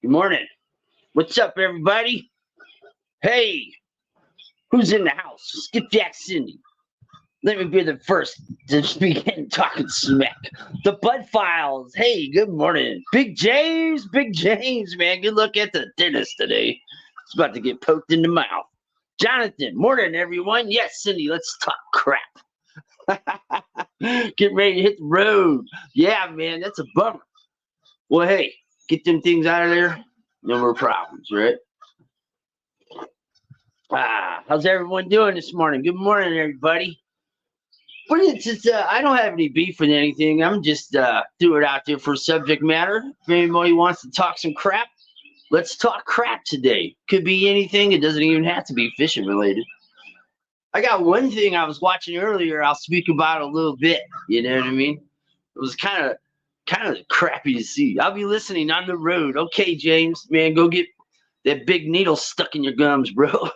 Good morning. What's up, everybody? Hey, who's in the house? Skipjack Cindy. Let me be the first to begin talking smack. The Bud Files. Hey, good morning. Big James, man. Good luck at the dentist today. It's about to get poked in the mouth. Jonathan, morning, everyone. Yes, Cindy, let's talk crap. Get ready to hit the road. Yeah, man, that's a bummer. Well, hey, get them things out of there. No more problems, right? How's everyone doing this morning? Good morning, everybody. But I don't have any beef with anything. I'm just threw it out there for subject matter. If anybody wants to talk some crap, let's talk crap today. Could be anything. It doesn't even have to be fishing related. I got one thing I was watching earlier. I'll speak about a little bit. You know what I mean? It was kind of crappy to see. I'll be listening on the road. Okay, James, man, go get that big needle stuck in your gums, bro.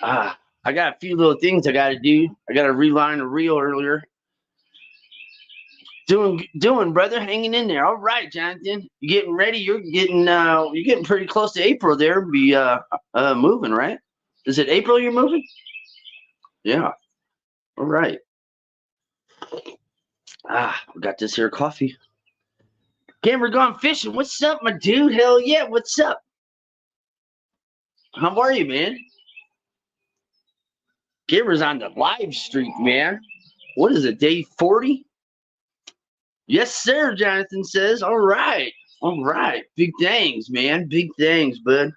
I got a few little things I got to do. I got to reline a reel earlier. Doing, brother, hanging in there. All right, Jonathan, you getting ready? You're getting pretty close to April. There, be moving, right? Is it April you're moving? Yeah. All right. We got this here coffee. Gamer gone fishing. What's up, my dude? Hell yeah. What's up? How are you, man? Gamer's on the live streak, man. What is it, day 40? Yes, sir, Jonathan says. All right. All right. Big things, man. Big things, bud.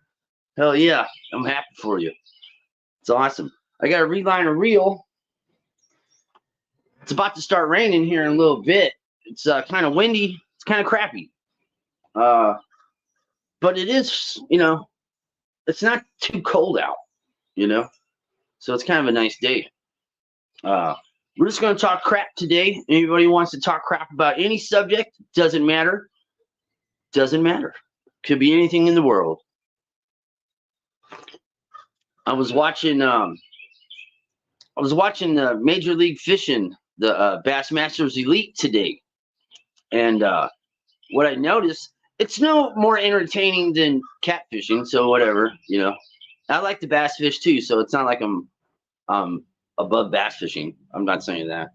Hell yeah. I'm happy for you. It's awesome. I got to reline a reel. It's about to start raining here in a little bit. It's kind of windy. It's kind of crappy. But it is, it's not too cold out, So it's kind of a nice day. We're just going to talk crap today. Anybody wants to talk crap about any subject, doesn't matter. Doesn't matter. Could be anything in the world. I was watching the Major League Fishing, the Bassmasters Elite today. And what I noticed, it's no more entertaining than catfishing, so whatever, I like the bass fish too, so it's not like I'm above bass fishing. I'm not saying that.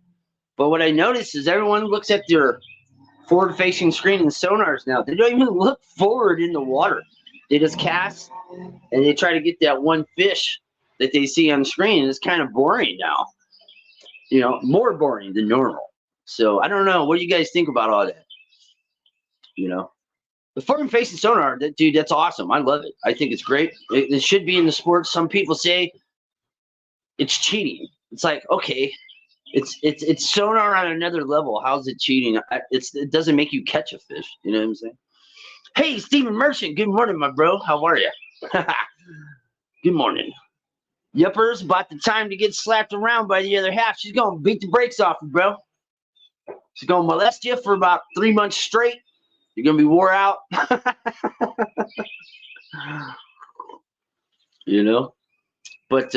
But what I noticed is everyone looks at their forward-facing screen in sonars now. They don't even look forward in the water. They just cast, and they try to get that one fish that they see on the screen, and it's kind of boring now. More boring than normal. So I don't know. What do you guys think about all that? The forward-facing sonar, dude, that's awesome. I love it. I think it's great. It should be in the sport. Some people say it's cheating. It's like, okay, it's sonar on another level. How's it cheating? It doesn't make you catch a fish. You know what I'm saying? Hey, Stephen Merchant. Good morning, my bro. How are you? Good morning. Yuppers, about the time to get slapped around by the other half. She's going to beat the brakes off you, bro. She's going to molest you for about 3 months straight. You're going to be wore out. But,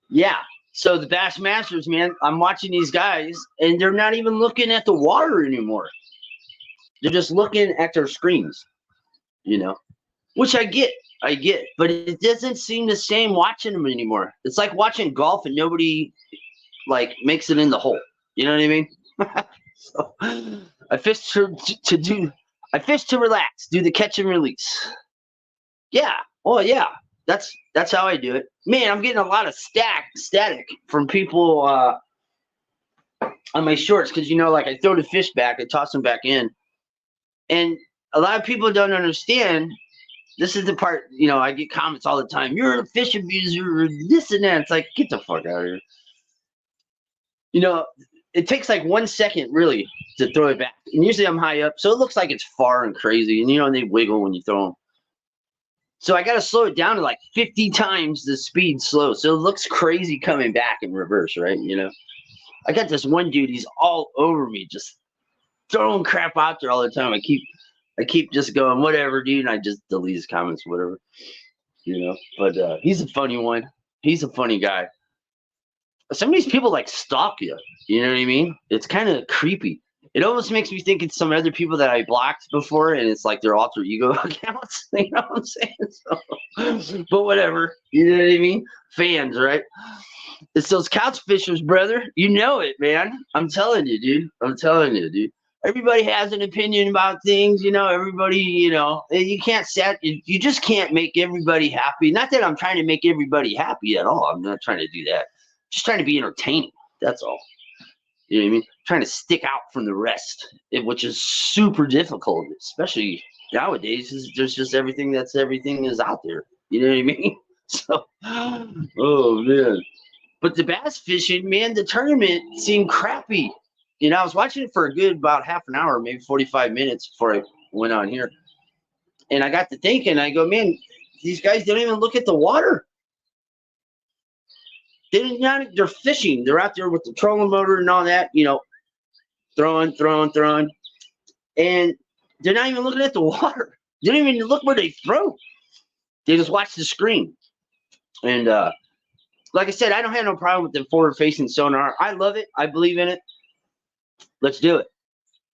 yeah. So the Bassmasters, man, I'm watching these guys, and they're not even looking at the water anymore. They're just looking at their screens, which I get, but it doesn't seem the same watching them anymore. It's like watching golf and nobody makes it in the hole. You know what I mean? So I fish I fish to relax, do the catch and release. Yeah. Oh yeah. That's how I do it. Man, I'm getting a lot of static from people on my shorts because I throw the fish back, I toss them back in. And a lot of people don't understand. This is the part, I get comments all the time. You're a fish abuser, or this and that. It's like, get the fuck out of here. It takes 1 second, really, to throw it back. And usually I'm high up, so it looks like it's far and crazy. And, they wiggle when you throw them. So I got to slow it down to 50 times the speed slow. So it looks crazy coming back in reverse, right? I got this one dude, he's all over me, just throwing crap out there all the time. I keep just going, whatever, dude, and I just delete his comments, whatever, But he's a funny one. He's a funny guy. Some of these people stalk you. You know what I mean? It's kind of creepy. It almost makes me think it's some other people that I blocked before, and it's like their alter ego accounts. You know what I'm saying? So, but whatever. You know what I mean? Fans, right? It's those couch fishers, brother. You know it, man. I'm telling you, dude. I'm telling you, dude. Everybody has an opinion about things, you know. Everybody, you know, you can't set. You just can't make everybody happy. Not that I'm trying to make everybody happy at all. I'm not trying to do that. Just trying to be entertaining. That's all. You know what I mean? Trying to stick out from the rest, which is super difficult, especially nowadays. There's just everything is out there. You know what I mean? So, oh man. But the bass fishing, man, the tournament seemed crappy. You know, I was watching it for a good about half an hour, maybe 45 minutes before I went on here. And I got to thinking, I go, man, these guys don't even look at the water. They're fishing. They're out there with the trolling motor and all that, you know, throwing. And they're not even looking at the water. They don't even look where they throw. They just watch the screen. And like I said, I don't have no problem with the forward-facing sonar. I love it. I believe in it. Let's do it.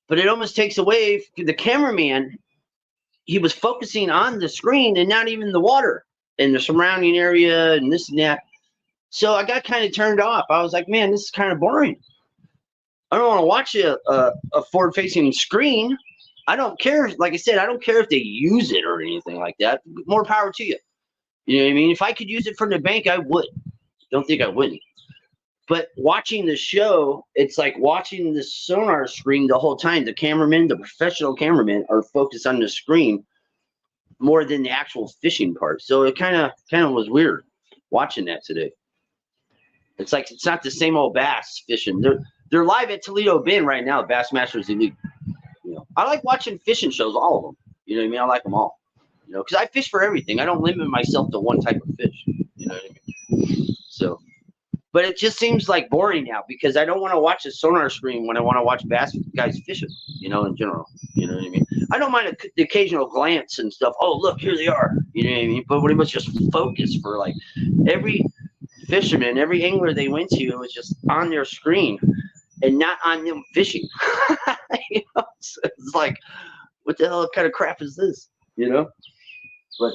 But it almost takes away the cameraman. He was focusing on the screen and not even the water and the surrounding area and this and that. So I got kind of turned off. I was like, man, this is kind of boring. I don't want to watch a forward-facing screen. I don't care. Like I said, I don't care if they use it or anything like that. More power to you. You know what I mean? If I could use it from the bank, I would. Don't think I wouldn't. But watching the show, it's like watching the sonar screen the whole time. The cameramen, the professional cameramen, are focused on the screen more than the actual fishing part. So it kind of was weird watching that today. It's like it's not the same old bass fishing. They're live at Toledo Bend right now, Bassmasters Elite. You know, I like watching fishing shows, all of them. You know what I mean? I like them all. You know, because I fish for everything. I don't limit myself to one type of fish. You know what I mean? So, but it just seems like boring now because I don't want to watch a sonar screen when I want to watch bass guys fishing. You know, in general. You know what I mean? I don't mind the occasional glance and stuff. Oh, look, here they are. You know what I mean? But we must just focus for like every fisherman, every angler they went to was just on their screen and not on them fishing. You know, so it's like, what the hell kind of crap is this? You know, but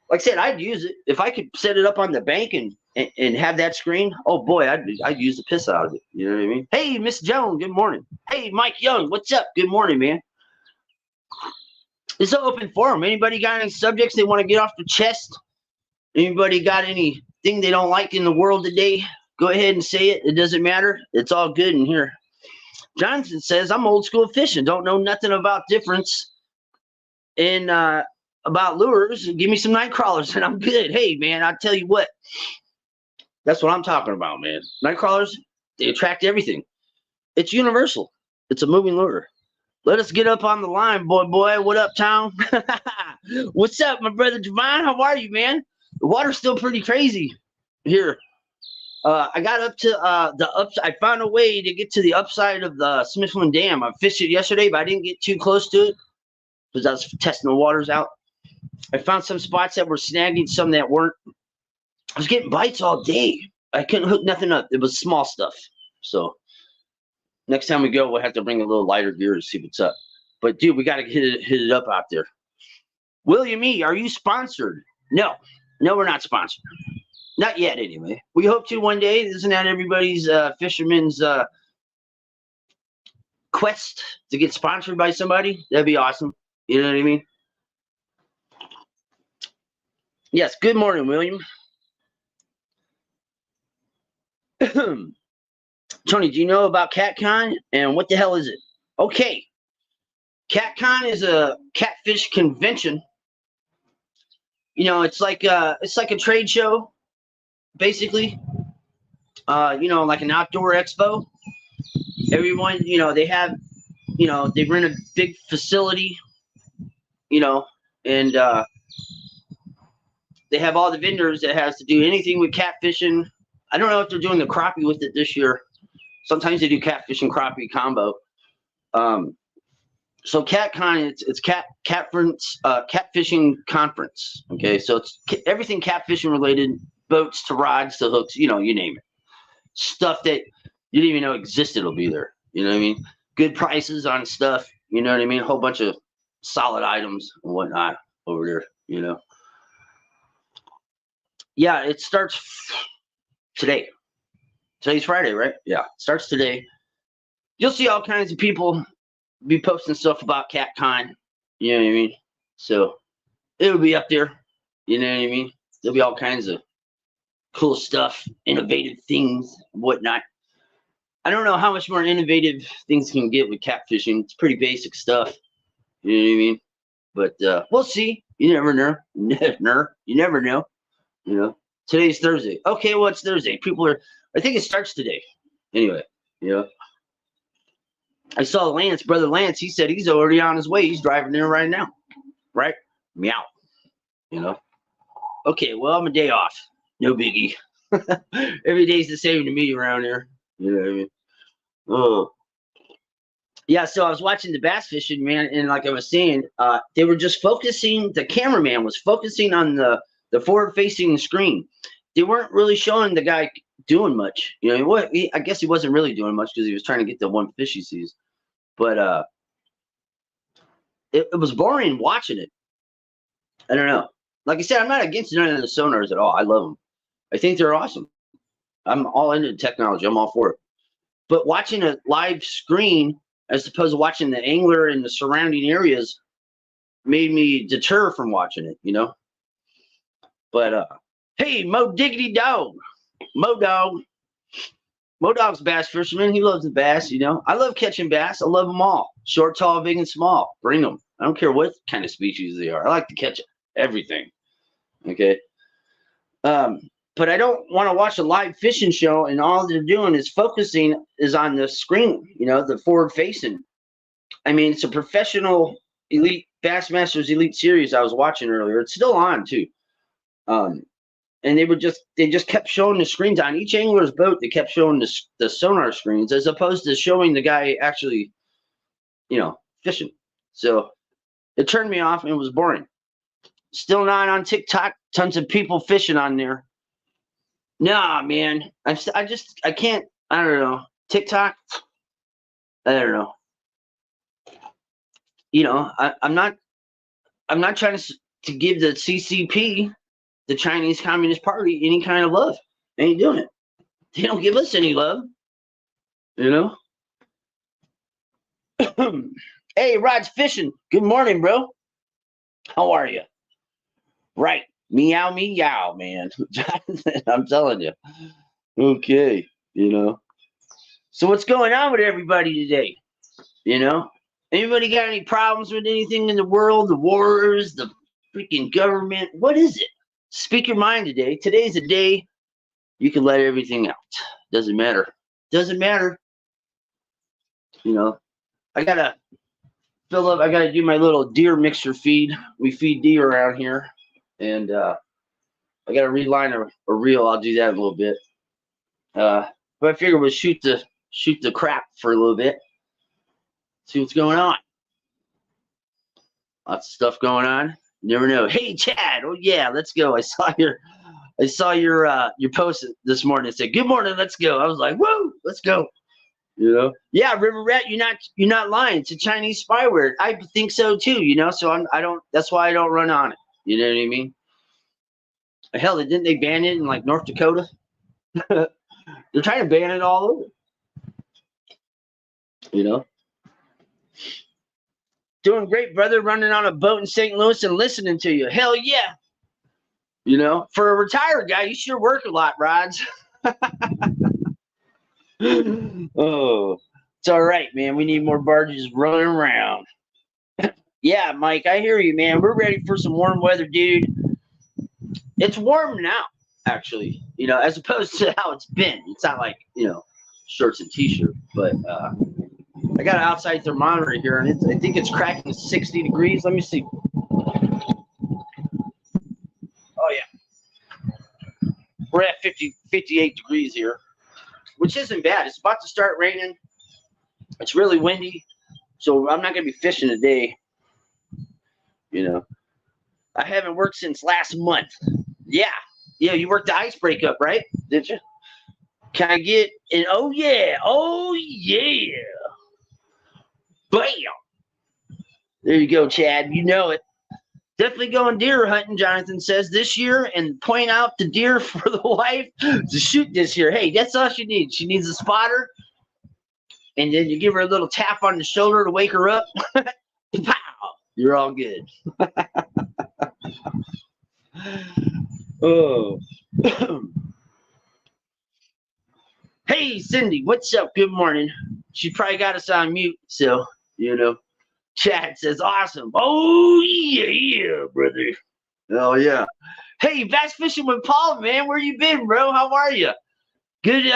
like I said, I'd use it if I could set it up on the bank and have that screen. Oh boy, I'd use the piss out of it. You know what I mean? Hey, Miss Jones, good morning. Hey, Mike Young, what's up? Good morning, man. It's an open forum. Anybody got any subjects they want to get off their chest? Anybody got anything they don't like in the world today? Go ahead and say it. It doesn't matter. It's all good in here. Johnson says, I'm old school fishing. Don't know nothing about difference in about lures. Give me some night crawlers and I'm good. Hey, man, I'll tell you what. That's what I'm talking about, man. Night crawlers, they attract everything. It's universal. It's a moving lure. Let us get up on the line, boy. What up, town? What's up, my brother Javon? How are you, man? The water's still pretty crazy here. I got up to the upside. I found a way to get to the upside of the Smithland Dam. I fished it yesterday, but I didn't get too close to it because I was testing the waters out. I found some spots that were snagging, some that weren't. I was getting bites all day. I couldn't hook nothing up. It was small stuff. So next time we go, we'll have to bring a little lighter gear to see what's up. But dude, we got to hit it up out there. William E., are you sponsored? No, we're not sponsored. Not yet, anyway. We hope to one day. Isn't that everybody's fisherman's quest to get sponsored by somebody? That'd be awesome. You know what I mean? Yes. Good morning, William. Tony, do you know about CatCon and what the hell is it? Okay. CatCon is a catfish convention. You know, it's like a trade show. Basically, you know, like an outdoor expo. Everyone, you know, they have, you know, they rent a big facility, you know, and they have all the vendors that has to do anything with catfishing. I don't know if they're doing the crappie with it this year. Sometimes they do catfish and crappie combo. So CatCon, it's catfishing conference. Okay, so it's everything catfishing related. Boats to rods to hooks, you know, you name it. Stuff that you didn't even know existed will be there. You know what I mean? good prices on stuff. You know what I mean? A whole bunch of solid items and whatnot over there. You know. Yeah, it starts today. Today's Friday, right? Yeah, it starts today. You'll see all kinds of people be posting stuff about CatCon. You know what I mean? So it'll be up there. You know what I mean? There'll be all kinds of cool stuff, innovative things, whatnot. I don't know how much more innovative things can get with catfishing. It's pretty basic stuff. You know what I mean? But we'll see. You never know. You never know. You know. Today's Thursday. Okay, well, it's Thursday. People are. I think it starts today. Anyway, you know. I saw Lance, brother Lance. He said he's already on his way. He's driving there right now. Right? Meow. You know. Okay, well, I'm a day off. No biggie. Every day's the same to me around here. You know what I mean? Oh. Yeah, so I was watching the bass fishing, man, and like I was saying, they were just focusing, the cameraman was focusing on the forward-facing screen. They weren't really showing the guy doing much. You know, I guess he wasn't really doing much because he was trying to get the one fish he sees. But it was boring watching it. I don't know. Like I said, I'm not against none of the sonars at all. I love them. I think they're awesome. I'm all into technology. I'm all for it. But watching a live screen as opposed to watching the angler and the surrounding areas made me deter from watching it, you know? But hey, Mo Diggity Dog. Mo Dog's bass fisherman. He loves the bass, you know? I love catching bass. I love them all. Short, tall, big, and small. Bring them. I don't care what kind of species they are. I like to catch everything. Okay? But I don't want to watch a live fishing show and all they're doing is focusing is on the screen, you know, the forward facing. I mean, it's a professional elite Bassmasters Elite Series I was watching earlier. It's still on too. And they just kept showing the screens on each angler's boat. They kept showing the sonar screens as opposed to showing the guy actually, you know, fishing. So it turned me off and it was boring. Still not on TikTok. Tons of people fishing on there. Nah, man. I can't. I don't know. TikTok. I don't know. You know, I'm not trying to give the CCP, the Chinese Communist Party, any kind of love. They ain't doing it. They don't give us any love. You know. Hey, Rod's fishing. Good morning, bro. How are you? Right. Meow, meow, man. I'm telling you. Okay. You know. So what's going on with everybody today? You know? Anybody got any problems with anything in the world? The wars, the freaking government? What is it? Speak your mind today. Today's a day you can let everything out. Doesn't matter. Doesn't matter. You know? I gotta fill up. I gotta do my little deer mixer feed. We feed deer around here. And I got to reline a reel. I'll do that in a little bit. But I figure we'll shoot the crap for a little bit. See what's going on. Lots of stuff going on. You never know. Hey, Chad. Oh yeah, let's go. I saw your post this morning. It said, "Good morning. Let's go." I was like, "Whoa, let's go." You know. Yeah, River Rat. You're not lying. It's a Chinese spyware. I think so too. You know. So I don't. That's why I don't run on it. You know what I mean? Hell, didn't they ban it in like North Dakota? They're trying to ban it all over. You know? Doing great, brother. Running on a boat in St. Louis and listening to you. Hell yeah. You know, for a retired guy, you sure work a lot, Rods. Oh, it's all right, man. We need more barges running around. Yeah, Mike, I hear you, man. We're ready for some warm weather, dude. It's warm now, actually, you know, as opposed to how it's been. It's not like, you know, shorts and t-shirt, but I got an outside thermometer here, and I think it's cracking 60 degrees. Let me see. Oh, yeah. We're at 58 degrees here, which isn't bad. It's about to start raining. It's really windy, so I'm not going to be fishing today. You know, I haven't worked since last month. Yeah, you worked the ice break up, right? Did you? Can I get an oh yeah? Bam! There you go, Chad. You know it. Definitely going deer hunting, Jonathan says, this year, and point out the deer for the wife to shoot this year. Hey, that's all she needs. She needs a spotter, and then you give her a little tap on the shoulder to wake her up. Pow! You're all good. Oh. Hey, Cindy, what's up? Good morning. She probably got us on mute, so, you know. Chad says, awesome. Oh, yeah, brother. Oh, yeah. Hey, bass fishing with Paul, man. Where you been, bro? How are you? Good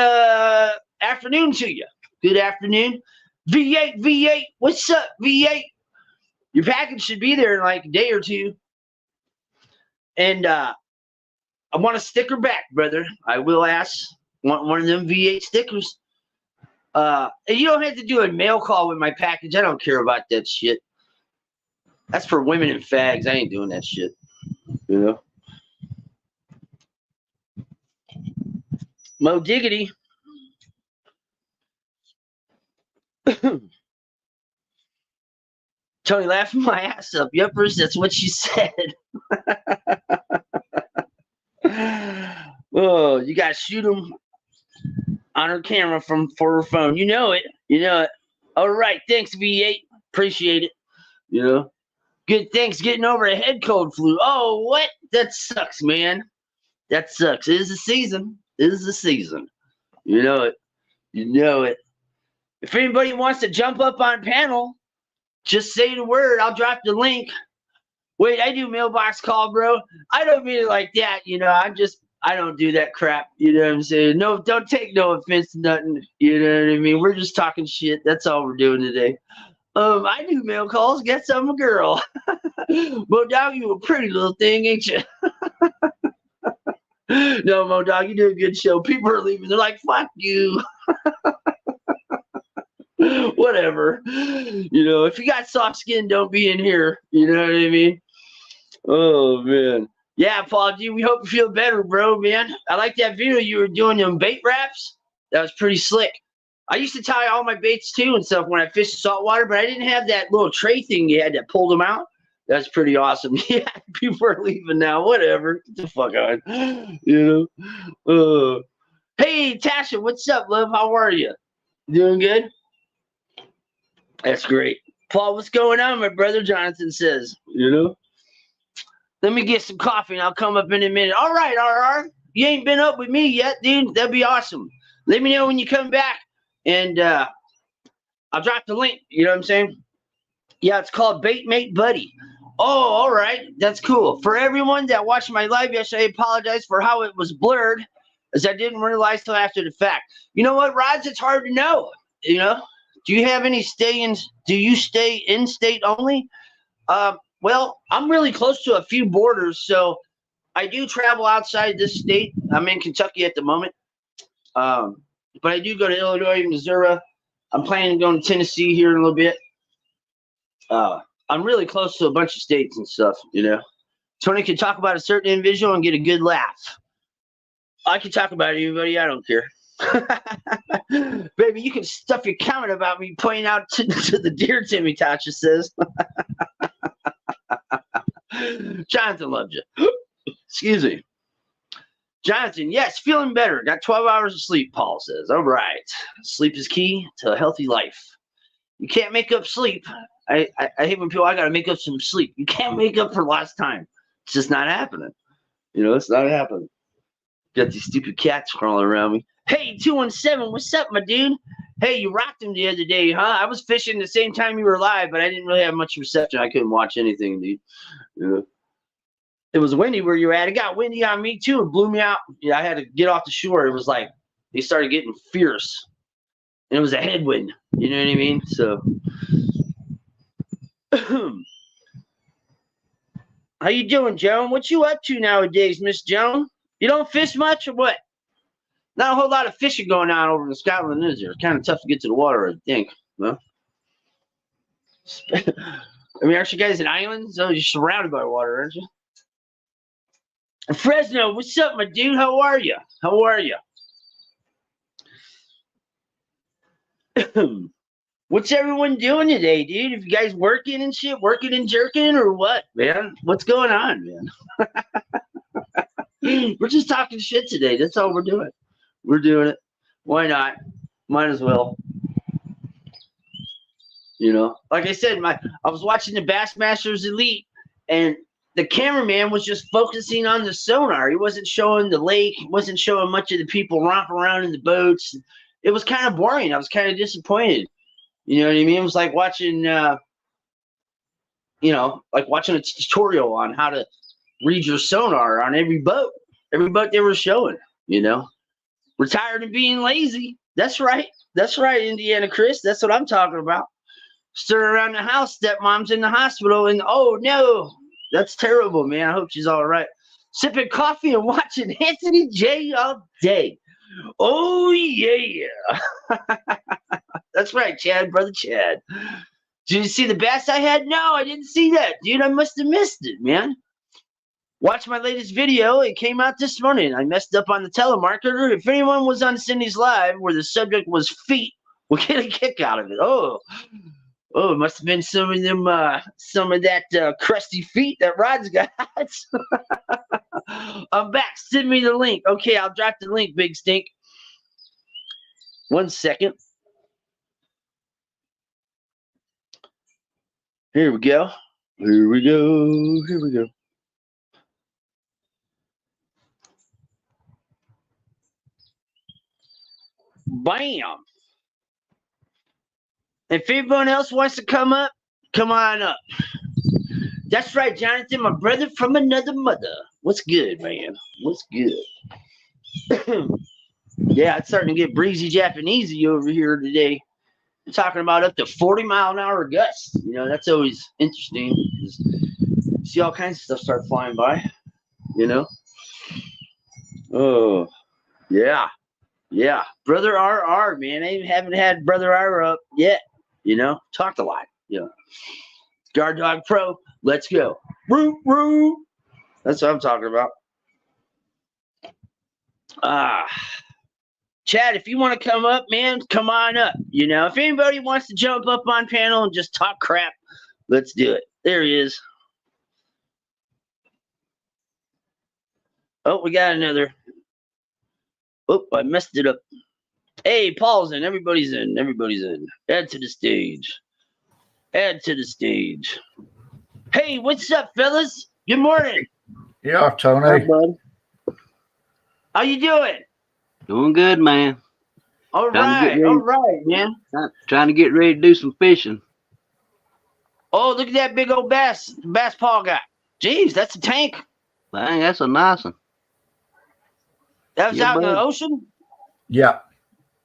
afternoon to you. Good afternoon. V8. What's up, V8? Your package should be there in like a day or two. And I want a sticker back, brother. I will ask. Want one of them V8 stickers. And you don't have to do a mail call with my package. I don't care about that shit. That's for women and fags. I ain't doing that shit. You know? Mo diggity. Tony laughing my ass up. Yuppers, that's what she said. Oh, you gotta shoot them on her camera for her phone. You know it. You know it. All right. Thanks, V8. Appreciate it. You know? Good. Thanks. Getting over a head cold flu. Oh, what? That sucks, man. That sucks. It is the season. It is the season. You know it. You know it. If anybody wants to jump up on panel, just say the word. I'll drop the link. Wait, I do mailbox call, bro. I don't mean it like that. You know, I don't do that crap. You know what I'm saying? No, don't take no offense to nothing. You know what I mean? We're just talking shit. That's all we're doing today. I do mail calls. Guess I'm a girl. Mo Dog, you a pretty little thing, ain't you? No, Mo Dog, you do a good show. People are leaving. They're like, fuck you. Whatever. You know, if you got soft skin, don't be in here. You know what I mean? Oh, man. Yeah, Paul G, we hope you feel better, bro, man. I like that video you were doing them bait wraps. That was pretty slick. I used to tie all my baits, too, and stuff when I fished saltwater, but I didn't have that little tray thing you had that pulled them out. That's pretty awesome. Yeah, people are leaving now. Whatever. Get the fuck on. You know? Hey, Tasha, what's up, love? How are you? Doing good? That's great. Paul, what's going on, my brother? Jonathan says, you know? Let me get some coffee and I'll come up in a minute. All right, RR. You ain't been up with me yet, dude. That'd be awesome. Let me know when you come back and I'll drop the link. You know what I'm saying? Yeah, it's called Bait Mate Buddy. Oh, all right. That's cool. For everyone that watched my live yesterday, I apologize for how it was blurred, as I didn't realize till after the fact. You know what, Rods? It's hard to know. You know? Do you have any do you stay in state only? Well, I'm really close to a few borders, so I do travel outside this state. I'm in Kentucky at the moment. But I do go to Illinois, Missouri. I'm planning on going to Tennessee here in a little bit. I'm really close to a bunch of states and stuff, you know. Tony can talk about a certain individual and get a good laugh. I can talk about anybody. I don't care. Baby, you can stuff your comment about me pointing out to the deer, Timmy Tasha says. Jonathan loved you. Excuse me. Jonathan, yes, feeling better. Got 12 hours of sleep, Paul says. All right. Sleep is key to a healthy life. You can't make up sleep. I hate when people, I got to make up some sleep. You can't make up for lost time. It's just not happening. You know, it's not happening. Got these stupid cats crawling around me. Hey, 217, what's up, my dude? Hey, you rocked him the other day, huh? I was fishing the same time you were live, but I didn't really have much reception. I couldn't watch anything, dude. You know? It was windy where you were at. It got windy on me, too. It blew me out. Yeah, I had to get off the shore. It was like they started getting fierce. And it was a headwind. You know what I mean? So, how you doing, Joan? What you up to nowadays, Miss Joan? You don't fish much or what? Not a whole lot of fishing going on over in Scotland, is there? It's kind of tough to get to the water, I think. Huh? I mean, aren't you guys an island? So you're surrounded by water, aren't you? Fresno, what's up, my dude? How are you? How are you? What's everyone doing today, dude? If you guys working and shit, working and jerking, or what, man? What's going on, man? We're just talking shit today. That's all we're doing. We're doing it. Why not? Might as well. You know, like I said, I was watching the Bassmasters Elite, and the cameraman was just focusing on the sonar. He wasn't showing the lake. He wasn't showing much of the people romping around in the boats. It was kind of boring. I was kind of disappointed. You know what I mean? It was like watching, like watching a tutorial on how to read your sonar on every boat they were showing. You know, we're tired of being lazy. That's right. That's right, Indiana Chris. That's what I'm talking about. Stirring around the house, stepmom's in the hospital, and oh no, that's terrible, man. I hope she's all right. Sipping coffee and watching Anthony J all day. Oh yeah. That's right, Chad, brother Chad. Did you see the bass I had? No, I didn't see that, dude. I must have missed it, man. Watch my latest video. It came out this morning. I messed up on the telemarketer. If anyone was on Cindy's live where the subject was feet, we'll get a kick out of it. Oh, it must have been some of that crusty feet that Rod's got. I'm back. Send me the link. Okay, I'll drop the link, Big Stink. 1 second. Here we go. Here we go. Here we go. Bam. If anyone else wants to come up, come on up. That's right, Jonathan, my brother from another mother. What's good, man? What's good? Yeah, it's starting to get breezy Japanesey over here today. I'm talking about up to 40-mile-an-hour gusts. You know, that's always interesting. You see all kinds of stuff start flying by, you know? Oh, yeah. Yeah. Brother RR, man. I haven't had Brother RR up yet. You know, talked a lot. You know, Guard Dog Pro, let's go. Root, root. That's what I'm talking about. Chad, if you want to come up, man, come on up. You know, if anybody wants to jump up on panel and just talk crap, let's do it. There he is. Oh, we got another. Oh, I messed it up. Hey, Paul's in. Everybody's in. Everybody's in. Add to the stage. Add to the stage. Hey, what's up, fellas? Good morning. Yeah, Tony. Hi, bud. How you doing? Doing good, man. All right, man. Trying to get ready to do some fishing. Oh, look at that big old bass Paul got. Jeez, that's a tank. Dang, that's a nice one. That was out in the ocean? Yeah.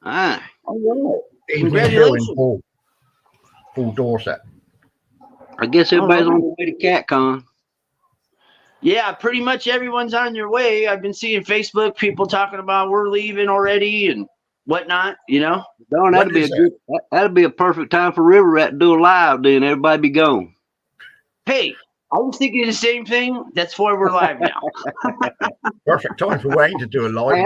Ah. All right. Congratulations. Full Dorset. I guess everybody's on the way to CatCon. Yeah, pretty much everyone's on their way. I've been seeing Facebook people talking about we're leaving already and whatnot, you know. Darn, that'd be a perfect time for River Rat to do a live, then everybody be gone. Hey, I was thinking the same thing. That's why we're live now. Perfect time for Wayne to do a live. Hey,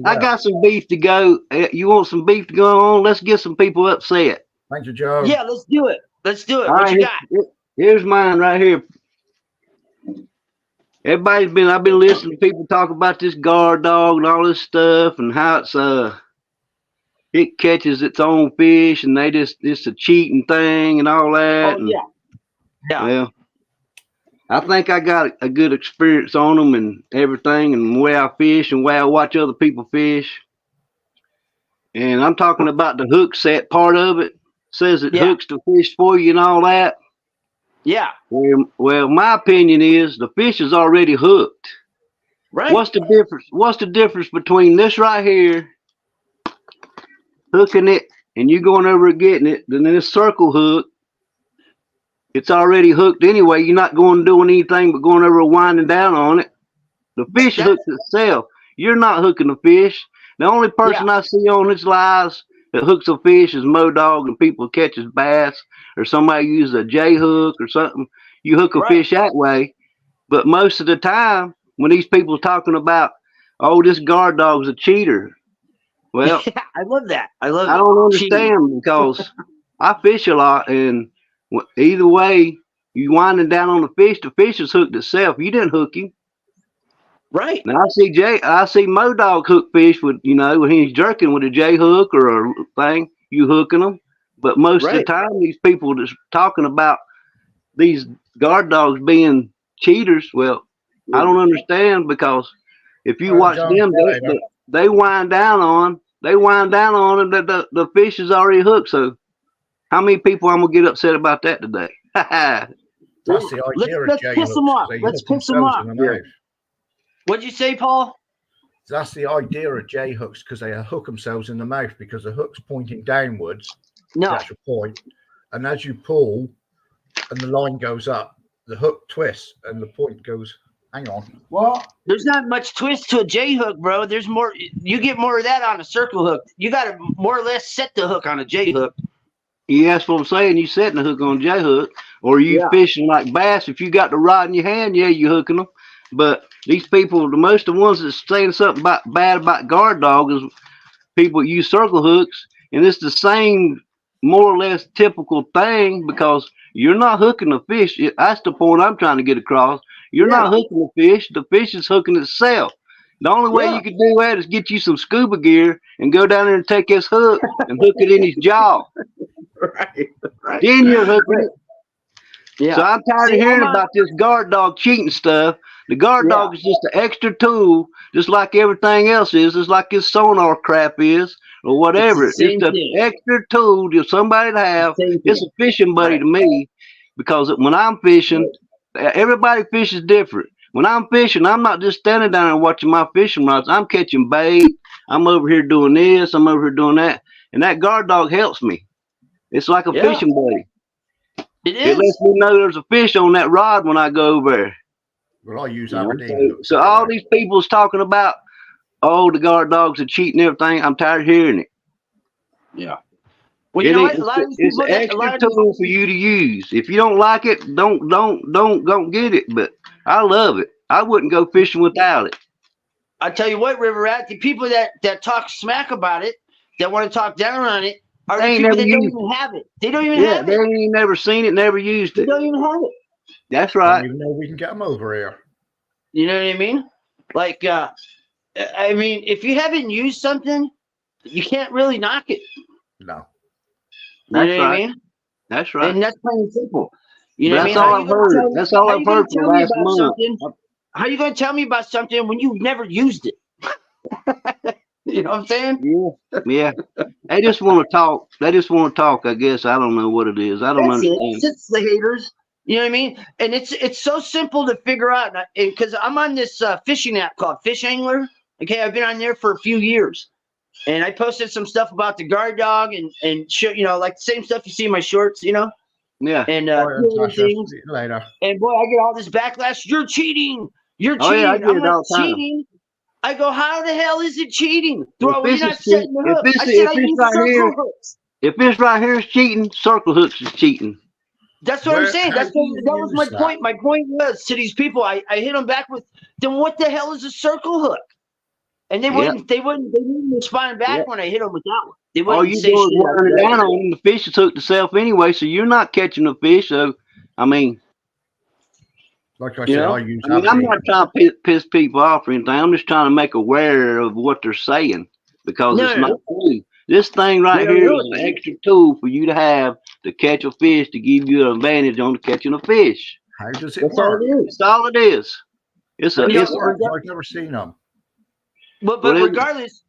I got some beef to go. You want some beef to go on? Let's get some people upset. Thank you, Joe. Yeah, let's do it. Let's do it. All what right, you got? Here's mine right here. I've been listening to people talk about this guard dog and all this stuff and how it catches its own fish and it's a cheating thing and all that. Oh, yeah. Yeah. Well, I think I got a good experience on them and everything and the way I fish and the way I watch other people fish. And I'm talking about the hook set part of it. Says it hooks the fish for you and all that. Yeah. Well, my opinion is the fish is already hooked. Right. What's the difference? What's the difference between this right here, hooking it, and you going over and getting it, then this circle hook, it's already hooked anyway. You're not going to do anything but going over and winding down on it. The fish hooks itself. You're not hooking the fish. The only person I see on this lives that hooks a fish is Modog and people catches bass or somebody uses a J hook or something. You hook a fish that way. But most of the time when these people are talking about, oh, this guard dog's a cheater. Well, I love that. I don't understand because I fish a lot, and either way, you winding down on the fish is hooked itself. You didn't hook him. Right. Now I see Modog hook fish with, when he's jerking with a J hook or a thing, you hooking them. But most of the time, these people that's talking about these guard dogs being cheaters, well, I don't understand, because if you watch them, they wind down on them that the fish is already hooked. So how many people I'm gonna get upset about that today? That's the idea of let's J piss them off. Let's piss them off. What'd you say, Paul? That's the idea of J hooks, because they hook themselves in the mouth because the hook's pointing downwards. No. That's your point. And as you pull and the line goes up, the hook twists and the point goes, hang on. What? There's not much twist to a J hook, bro. There's more. You get more of that on a circle hook. You got to more or less set the hook on a J hook. Yeah, that's what I'm saying. You setting the hook on a J hook, or you fishing like bass. If you got the rod in your hand, yeah, you hooking them. But these people, the ones that's saying something bad about guard dog is people that use circle hooks, and it's the same, more or less typical thing, because you're not hooking the fish. That's the point I'm trying to get across. You're not hooking the fish. The fish is hooking itself. The only way you can do that is get you some scuba gear and go down there and take his hook and hook it in his jaw. Right. Then you're hooking it. Yeah. So I'm tired of hearing about this guard dog cheating stuff. The guard dog is just an extra tool, just like everything else is. It's like this sonar crap is, or whatever. It's an extra tool to somebody to have. It's a fishing buddy to me, because when I'm fishing, everybody fishes different. When I'm fishing, I'm not just standing down and watching my fishing rods. I'm catching bait. I'm over here doing this. I'm over here doing that. And that guard dog helps me. It's like a fishing buddy. It lets me know there's a fish on that rod when I go over there. Well, I use Aberdeen. So all these people's talking about, oh, the guard dogs are cheating and everything. I'm tired of hearing it. Yeah. Well, you know what? It's an extra tool for you to use. If you don't like it, don't get it. But I love it. I wouldn't go fishing without it. I tell you what, River Rat, the people that talk smack about it, that want to talk down on it, are the people that don't even have it. They don't even have it. They ain't never seen it, never used it. They don't even have it. That's right. I don't even know we can get them over here. You know what I mean? Like, I mean, if you haven't used something, you can't really knock it. No. You know what I mean? That's right. And that's plain and simple. You know what I mean? All I've heard. That's all I've heard for the last month. How are you going to tell me about something when you've never used it? You know what I'm saying? Yeah. They just want to talk. I guess. I don't know what it is. I don't understand. It's the haters. You know what I mean? And it's so simple to figure out, because I'm on this fishing app called Fish Angler. Okay, I've been on there for a few years, and I posted some stuff about the guard dog and like the same stuff you see in my shorts, Yeah. And things. Later. And boy, I get all this backlash. You're cheating. You're cheating. Oh, yeah, I get it all the time. Cheating. I go, how the hell is it cheating? If this right here is cheating, circle hooks is cheating. That's what I'm saying. That was my point. My point was to these people, I hit them back with, then what the hell is a circle hook? And they wouldn't respond back when I hit them with that one. They wouldn't all you do is wearing it down on them. The fish is hooked itself anyway, so you're not catching the fish. So, I mean, like I said, I'm not trying to piss people off or anything. I'm just trying to make aware of what they're saying, because it's not true. This thing right here is an extra tool for you to have to catch a fish, to give you an advantage on catching a fish. How does it work? That's all it is. I've never seen them. But regardless,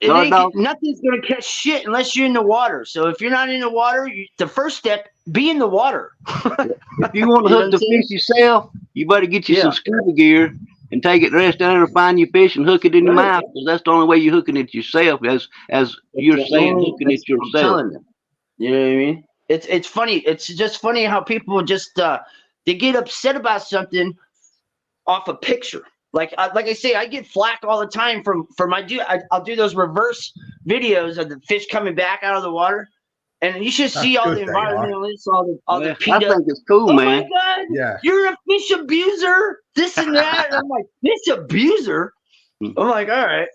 nothing's going to catch shit unless you're in the water. So if you're not in the water, the first step, be in the water. If you want to hook the fish yourself, you better get you some scuba gear and take it rest down there and find your fish and hook it in your mouth, because that's the only way you're hooking it yourself, as you're saying, hooking it yourself. You know what I mean? It's funny. It's just funny how people just they get upset about something off a picture. Like I say, I get flack all the time from I'll do those reverse videos of the fish coming back out of the water, and you should see all the environmentalists, all the PETA. I think it's cool, man. Oh my God, you're a fish abuser, this and that. And I'm like, fish abuser? I'm like, all right.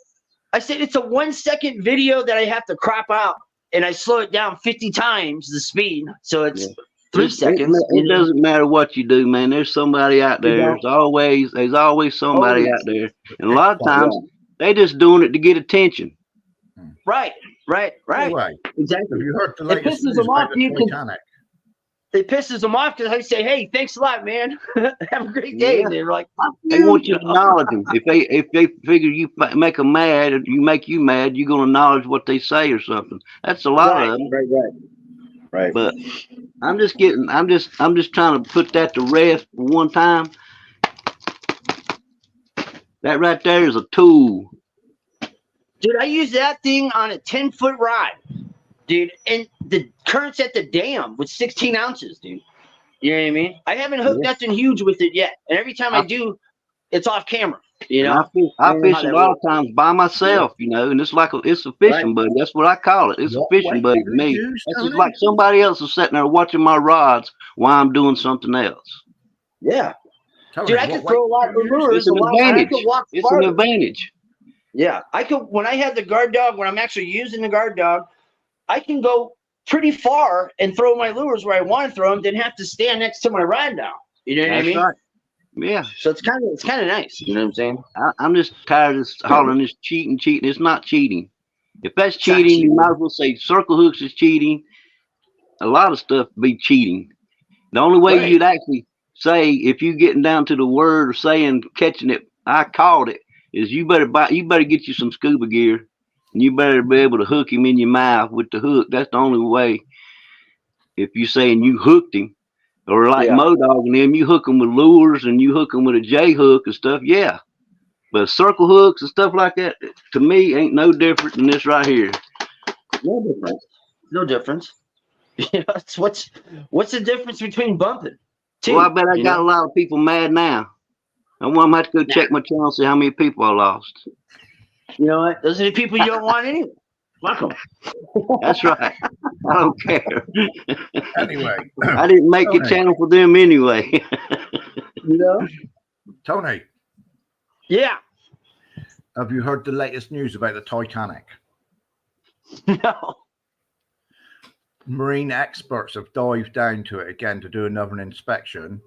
I said it's a 1 second video that I have to crop out and I slow it down 50 times the speed, so it's Yeah. 3 seconds. It doesn't matter what you do, man. There's somebody out there. don't. There's always somebody Always. out there. And a lot of Yeah. times they just doing it to get attention. Right. Anyway, Exactly. have you heard the It latest pisses news them about off, the you can- Titanic? It pisses them off because I say, "Hey, thanks a lot, man. Have a great day." Yeah. And they're like, "Fuck They want you to acknowledge them. If they figure you make them mad, or make you mad, you're gonna acknowledge what they say or something. That's a lot of them. Right. But I'm just trying to put that to rest for one time. That right there is a tool. Dude, I use that thing on a 10-foot rod, dude, and the current's at the dam with 16 ounces, dude. You know what I mean? I haven't hooked nothing huge with it yet, and every time I do, it's off camera. You know, I fish a lot of times by myself, you know, and it's like it's a fishing buddy. That's what I call it. It's a fishing buddy to me. It's just like somebody else is sitting there watching my rods while I'm doing something else. Yeah, Tony, dude, I can throw a lot of lures. It's an advantage. I can walk It's farther. an advantage. Yeah, I could. When I have the guard dog, when I'm actually using the guard dog, I can go pretty far and throw my lures where I want to throw them, then have to stand next to my rod now. You know what I mean? Right. Yeah. So it's kind of nice. You know what I'm saying? I'm just tired of this hollering this cheating. It's not cheating. If that's It's not cheating, cheating. you might as well say circle hooks is cheating. A lot of stuff be cheating. The only way Right. you'd actually say if you getting down to the word or saying catching it, I caught it, is you better get you some scuba gear, and you better be able to hook him in your mouth with the hook. That's the only way. If you saying you hooked him, or like Modog and them, you hook them with lures and you hook them with a J hook and stuff, yeah. But circle hooks and stuff like that, to me, ain't no different than this right here. No difference. No difference. You know, it's what's the difference between bumping? Two, Well, I bet I got a lot of people mad now. I'm gonna have to go check my channel, see how many people I lost. You know what? Those are the people you don't want anyway. Fuck them. That's right. I don't care. Anyway, I didn't make the channel for them anyway. You know? Tony, Yeah. have you heard the latest news about the Titanic? No. Marine experts have dived down to it again to do another inspection,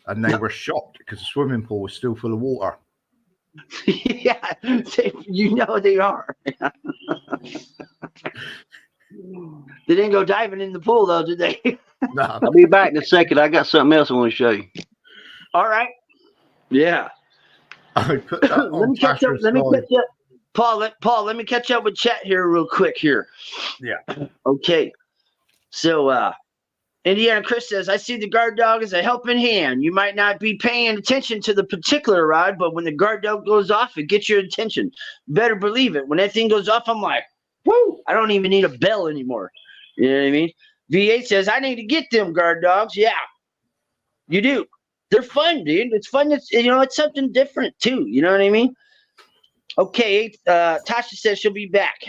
and they were shocked because the swimming pool was still full of water. Yeah, you know they are. They didn't go diving in the pool though, did they? No, I'll be back in a second. I got something else I want to show you. All right. Yeah. I put that on Let me catch up. Paul, let me catch up with chat here real quick here. Yeah. Okay. So Indiana Chris says, I see the guard dog as a helping hand. You might not be paying attention to the particular rod, but when the guard dog goes off, it gets your attention. Better believe it. When that thing goes off, I'm like, whoo, I don't even need a bell anymore. You know what I mean? V8 says, I need to get them guard dogs. Yeah, you do. They're fun, dude. It's fun. It's something different too. You know what I mean? Okay. Tasha says she'll be back.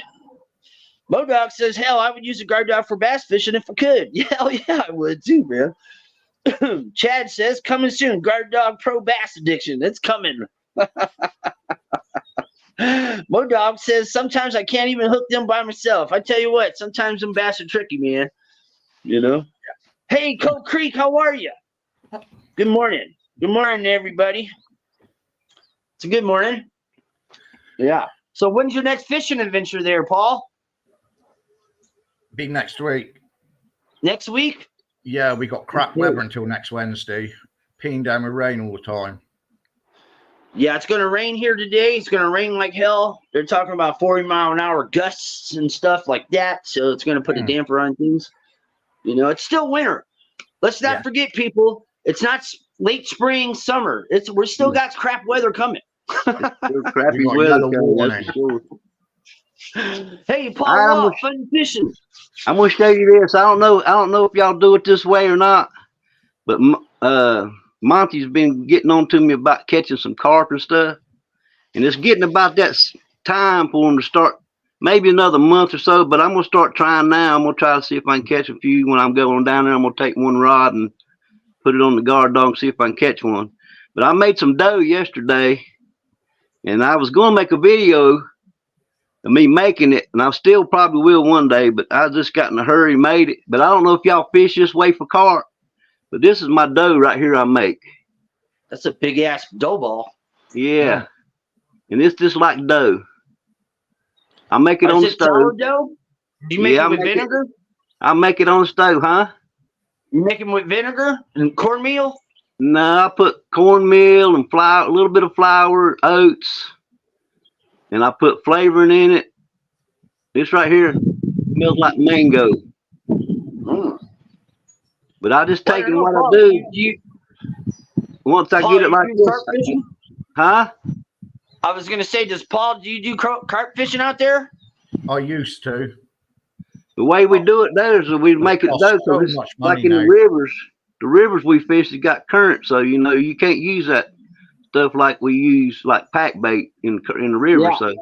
Modog says, hell, I would use a guard dog for bass fishing if I could. Yeah, hell yeah, I would too, man. Chad says, coming soon. Guard dog pro bass addiction. It's coming. Modog says, sometimes I can't even hook them by myself. I tell you what, sometimes them bass are tricky, man. You know? Hey, Cold Creek, how are you? Good morning. Good morning, everybody. It's a good morning. Yeah. So when's your next fishing adventure there, Paul? Be next week. Next week? Yeah, we got crap weather until next Wednesday. Peeing down with rain all the time. Yeah, it's going to rain here today. It's going to rain like hell. They're talking about 40-mile-an-hour gusts and stuff like that. So it's going to put a damper on things. You know, it's still winter. Let's not forget, people. It's not late spring, summer. We're still got crap weather coming. Crappy weather coming, that's for sure. Hey, Paul, fun fishing. I'm gonna show you this. I don't know if y'all do it this way or not, but Monty's been getting on to me about catching some carp and stuff, and it's getting about that time for him to start. Maybe another month or so, but I'm gonna start trying now. I'm gonna try to see if I can catch a few when I'm going down there. I'm gonna take one rod and put it on the guard dog and see if I can catch one. But I made some dough yesterday, and I was gonna make a video of me making it, and I still probably will one day, but I just got in a hurry and made it. But I don't know if y'all fish this way for carp, but this is my dough right here I make. That's a big ass dough ball. Yeah. And it's just like dough. I make it on the Is it stove. sourdough? Do you make Yeah, it with vinegar? I make it on the stove, huh? You make them with vinegar and cornmeal? No, I put cornmeal and flour, a little bit of flour, oats, and I put flavoring in it. This right here smells like mango. Mm. But I just take Well, what Paul, I do. you, Once I Paul, get it you like do carp this, fishing? huh? I was gonna say, do you do carp fishing out there? I used to. The way we do it there is we make it costs dough. so So it's much like money in now. the rivers we fish has got current, so you know you can't use that stuff like we use like pack bait in the river. Yeah. So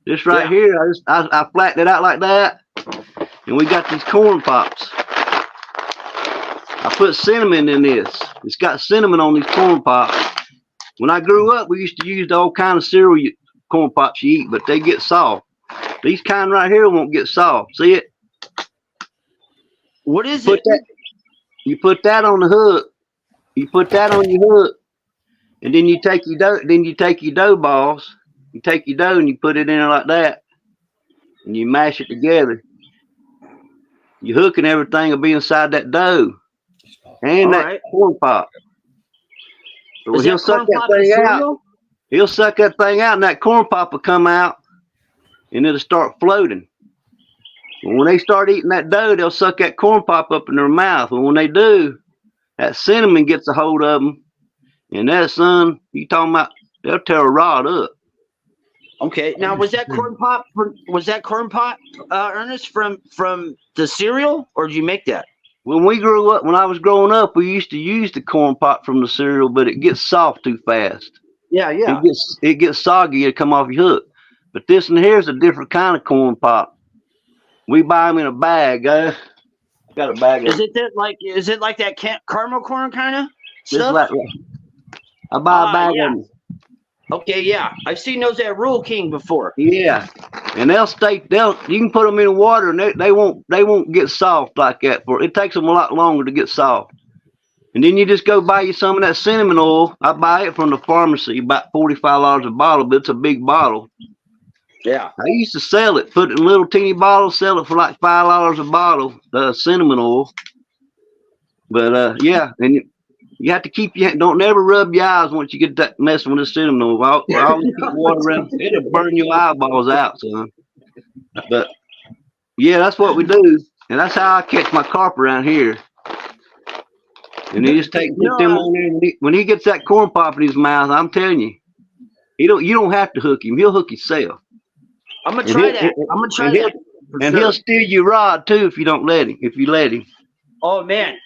this right Yeah. here, I flattened it out like that, and we got these corn pops. I put cinnamon in this. It's got cinnamon on these corn pops. When I grew up, we used to use all kind of cereal corn pops you eat, but they get soft. These kind right here won't get soft. See it? What is it? You put that on the hook. You put that on your hook, and then you take your dough. Then you take your dough balls. You take your dough and you put it in there like that, and you mash it together. Your hook and everything will be inside that dough and All that right. corn pop. So Is he'll that suck corn that pop in thing out. cereal? He'll suck that thing out, and that corn pop will come out, and it'll start floating. And when they start eating that dough, they'll suck that corn pop up in their mouth. And when they do, that cinnamon gets a hold of them, and that son, you talking about, they'll tear a rod up. Okay. Now, was that corn pop? Ernest, from the cereal, or did you make that? When I was growing up, we used to use the corn pop from the cereal, but it gets soft too fast. Yeah. It gets soggy. It come off your hook. But this one here is a different kind of corn pop. We buy them in a bag. Got a bag. Is it like that caramel corn kind of Just stuff? like I buy a bag yeah. of them. Okay, yeah, I've seen those at Rural King before. Yeah, and you can put them in water and they won't get soft like that. It takes them a lot longer to get soft. And then you just go buy you some of that cinnamon oil. I buy it from the pharmacy, about $45 a bottle, but it's a big bottle. Yeah. I used to sell it, put it in little teeny bottles, sell it for like $5 a bottle, cinnamon oil. But yeah, and you have to don't never rub your eyes once you get that messing with the cinnamon oil. Always keep water around. It'll burn your eyeballs out, son. But yeah, that's what we do, and that's how I catch my carp around here. And he just put them on there. When he gets that corn pop in his mouth, I'm telling you, you don't have to hook him. He'll hook himself. I'm gonna try that. I'm gonna try that. And he'll steal your rod too if you don't let him. If you let him. Oh man,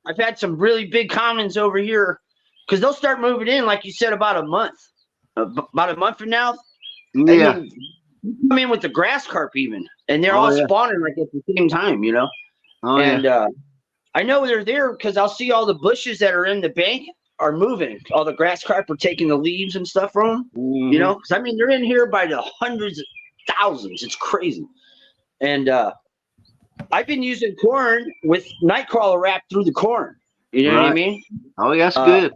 I've had some really big commons over here because they'll start moving in, like you said, about a month from now. Yeah. I mean, you come in with the grass carp even, and they're all spawning like at the same time, you know. Oh, and I know they're there because I'll see all the bushes that are in the bank are moving. All the grass carp are taking the leaves and stuff from them, Mm-hmm. you know. Because I mean, they're in here by the hundreds, thousands. It's crazy. And I've been using corn with nightcrawler wrapped through the corn. You know what I mean? Oh, yeah, that's good.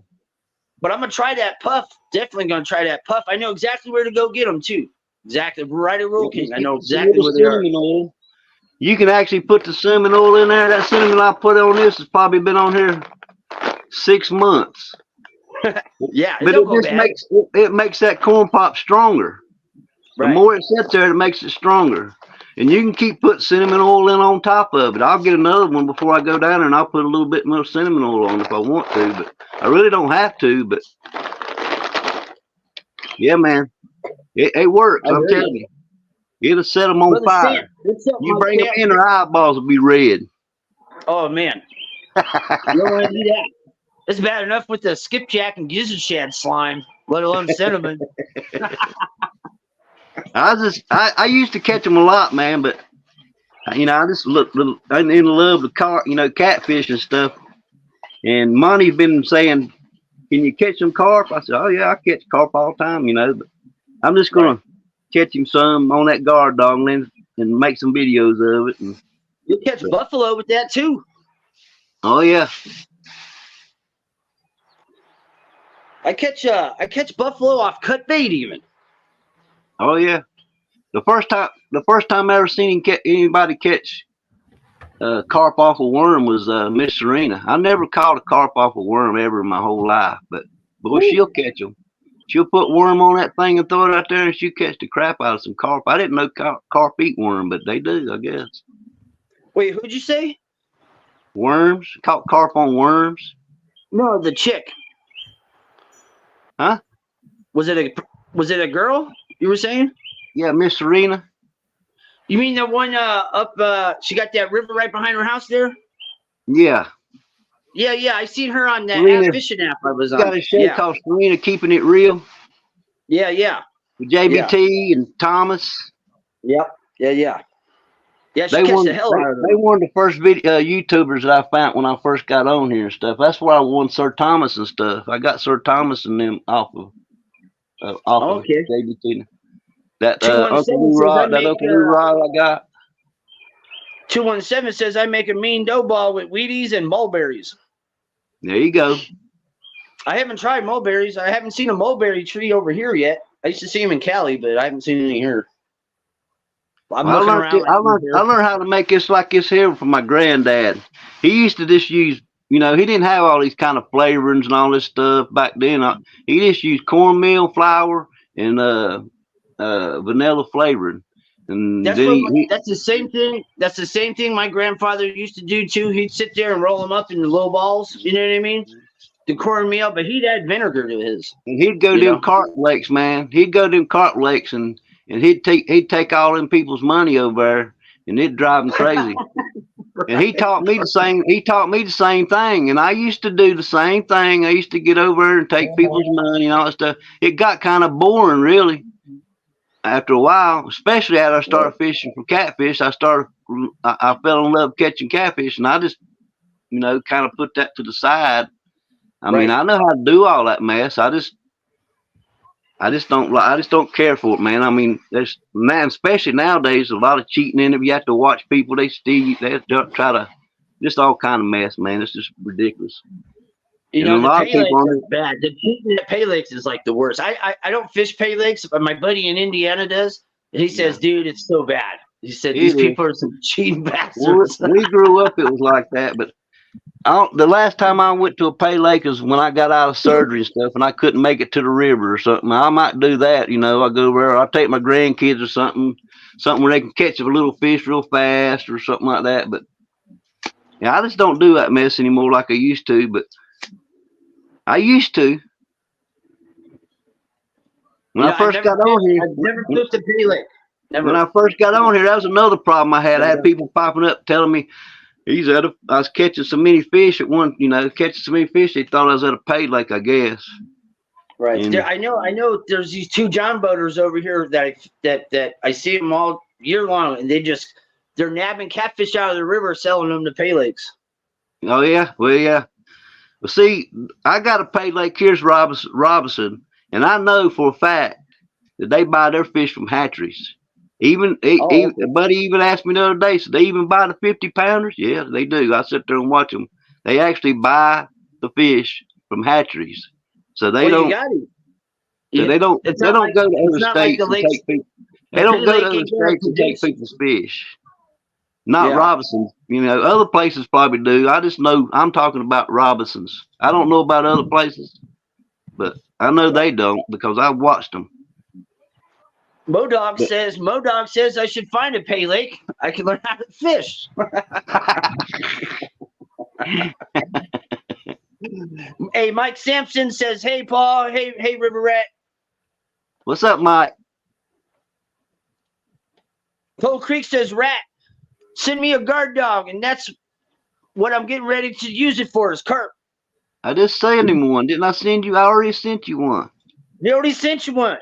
But I'm gonna try that puff. Definitely gonna try that puff. I know exactly where to go get them too. Exactly, right at Rural King. I know exactly where they are. Oil. You can actually put the cinnamon oil in there. That cinnamon I put on this has probably been on here 6 months. Yeah, but it makes that corn pop stronger. Right. The more it sits there, it makes it stronger. And you can keep putting cinnamon oil in on top of it. I'll get another one before I go down there, and I'll put a little bit more cinnamon oil on if I want to. But I really don't have to. But yeah, man, it works. I'm telling you, it'll set them on fire. You bring them in, their eyeballs will be red. Oh man, you don't want to do that. It's bad enough with the skipjack and gizzard shad slime, let alone cinnamon. I used to catch them a lot, man, but you know, I just I'm in love with catfish and stuff. And Monty's been saying, "Can you catch some carp?" I said, "Oh yeah, I catch carp all the time," you know. But I'm just gonna catch him some on that guard dog and make some videos of it. And, You'll catch buffalo with that too. oh yeah, I catch buffalo off cut bait even. oh yeah. The first time I ever seen anybody catch carp off a worm was Miss Serena. I never caught a carp off a worm ever in my whole life, but boy, she'll catch them. She'll put worm on that thing and throw it out there, and she'll catch the crap out of some carp. I didn't know carp eat worm, but they do, I guess. Wait, who'd you say? Worms? Caught carp on worms? No, the chick. Huh? Was it a girl? You were saying? Yeah, Miss Serena. You mean the one up? She got that river right behind her house there. Yeah. Yeah. I seen her on that Serena. Fishing app I was on. Got a show called Serena Keeping It Real. Yeah. With JBT and Thomas. Yep. Yeah. Yeah, she They catch won, the hell out of them. they were the first YouTubers that I found when I first got on here and stuff. That's where I won Sir Thomas and stuff. I got Sir Thomas and them off of JBT. That Uncle Lou Rod I got. 217 says I make a mean dough ball with Wheaties and mulberries. There you go. I haven't tried mulberries. I haven't seen a mulberry tree over here yet. I used to see them in Cali, but I haven't seen any here. I learned how to make this like this here from my granddad. He used to just use, he didn't have all these kind of flavorings and all this stuff back then. He just used cornmeal, flour, and vanilla flavoring. And that's the same thing. That's the same thing my grandfather used to do too. He'd sit there and roll them up into little balls. You know what I mean? The cornmeal, but he'd add vinegar to his. And he'd go to them carp lakes, man. He'd go to them carp lakes and he'd take all them people's money over there, and it'd drive them crazy. Right. And he taught me the same thing. And I used to do the same thing. I used to get over there and take people's money and all that stuff. It got kind of boring, really. After a while, especially after I started fishing for catfish, I fell in love catching catfish, and I just, kind of put that to the side. I mean, I know how to do all that mess. I just don't care for it, man. I mean, especially nowadays, a lot of cheating in it. You have to watch people. They try to, just all kind of mess, man. It's just ridiculous. The Pay Lakes is bad. The cheating at Pay Lakes is like the worst. I don't fish Pay Lakes, but my buddy in Indiana does. And he says, dude, it's so bad. He said, these people are some cheating bastards. We grew up, it was like that, but the last time I went to a Pay Lake is when I got out of surgery and stuff, and I couldn't make it to the river or something. I might do that, I go over, I'll take my grandkids or something where they can catch a little fish real fast or something like that. But yeah, I just don't do that mess anymore like I used to. But I used to. When I first got on here, I've never fished a Pay Lake. Never. When I first got on here, that was another problem I had. I had people popping up telling me, I was catching so many fish at one, catching so many fish, they thought I was at a Pay Lake, I guess. Right. And I know there's these two John boaters over here that I see them all year long, and they're nabbing catfish out of the river, selling them to Pay Lakes. Oh yeah. Well, yeah. Well, see, I got a Pay Lake, here's Robinson, and I know for a fact that they buy their fish from hatcheries. Buddy even asked me the other day, so they even buy the 50-pounders? Yeah, they do. I sit there and watch them. They actually buy the fish from hatcheries. So they don't. So they don't go to other states and take people. They don't go to other states and take people's fish. Not Robinsons. Other places probably do. I just know I'm talking about Robinsons. I don't know about other places, but I know they don't because I've watched them. Modog says I should find a Pay Lake. I can learn how to fish. Hey, Mike Sampson says, hey, Paul. Hey, River Rat. What's up, Mike? Cold Creek says, Rat, send me a guard dog, and that's what I'm getting ready to use it for is carp. I just sent him one. Didn't I send you? I already sent you one. They already sent you one.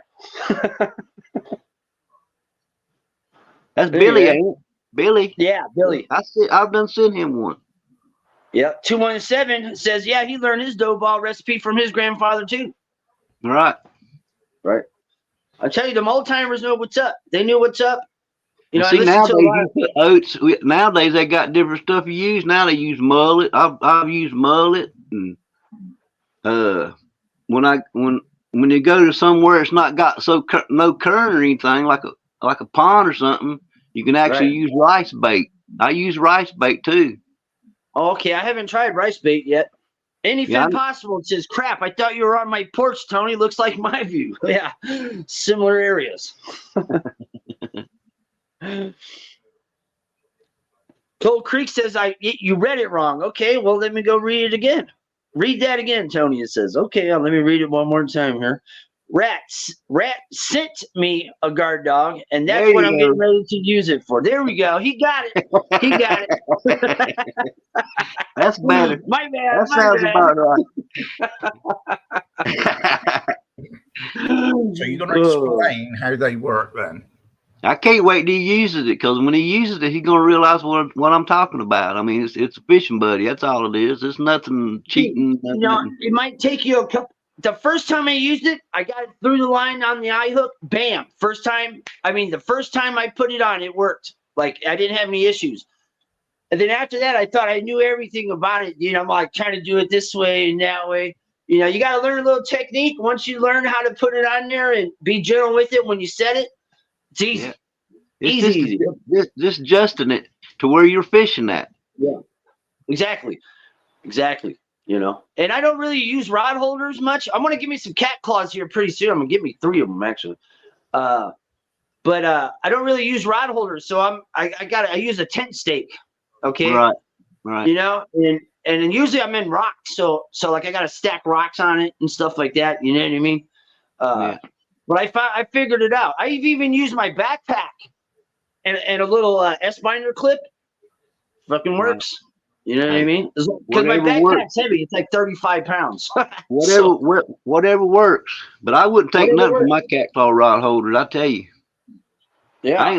That's Billy, ain't it? Billy. Yeah, Billy. I've done sent him one. Yep. 217 says, yeah, he learned his dough ball recipe from his grandfather too. Right. I tell you, the old timers know what's up. They knew what's up. You know, See, I listened to a lot nowadays you put oats. Nowadays they got different stuff you use. Now they use mullet. I've used mullet, and when you go to somewhere it's not got no current or anything like a pond or something, you can actually Right. use rice bait. I use rice bait too. Okay, I haven't tried rice bait yet. Anything Yeah, possible. It says, crap, I thought you were on my porch, Tony. Looks like my view. Yeah, similar areas. Cold Creek says, you read it wrong. Okay, well, let me go read it again. Read that again, Tony, it says. Okay, let me read it one more time here. Rat sent me a guard dog, and that's There what you I'm go. getting ready to use it for. There we go. He got it. He got it. That's better. My bad. That my sounds bad. about right. So you're going to explain how they work then? I can't wait till he uses it, because when he uses it, he's gonna realize what I'm talking about. I mean, it's a fishing buddy. That's all it is. It's nothing cheating. You know, it might take you a couple. The first time I used it, I got it through the line on the eye hook. Bam! First time. I mean, the first time I put it on, it worked. Like I didn't have any issues. And then after that, I thought I knew everything about it. You know, I'm like trying to do it this way and that way. You know, you got to learn a little technique. Once you learn how to put it on there and be gentle with it when you set it, it's easy. Yeah. It's easy. just adjusting it to where you're fishing at. Yeah, exactly. You know, and I don't really use rod holders much. I'm gonna give me some cat claws here pretty soon. I'm gonna give me 3 of them actually. But I don't really use rod holders, so I use a tent stake. Okay. Right. You know, and then usually I'm in rocks, so like I gotta stack rocks on it and stuff like that. You know what I mean? Yeah. But I figured it out. I've even used my backpack and a little S-binder clip. Fucking works. You know what I mean? Because my Whatever backpack's works. heavy. It's like 35 pounds. Whatever works. But I wouldn't take Whatever nothing from my cat claw rod holders. I tell you, Yeah. I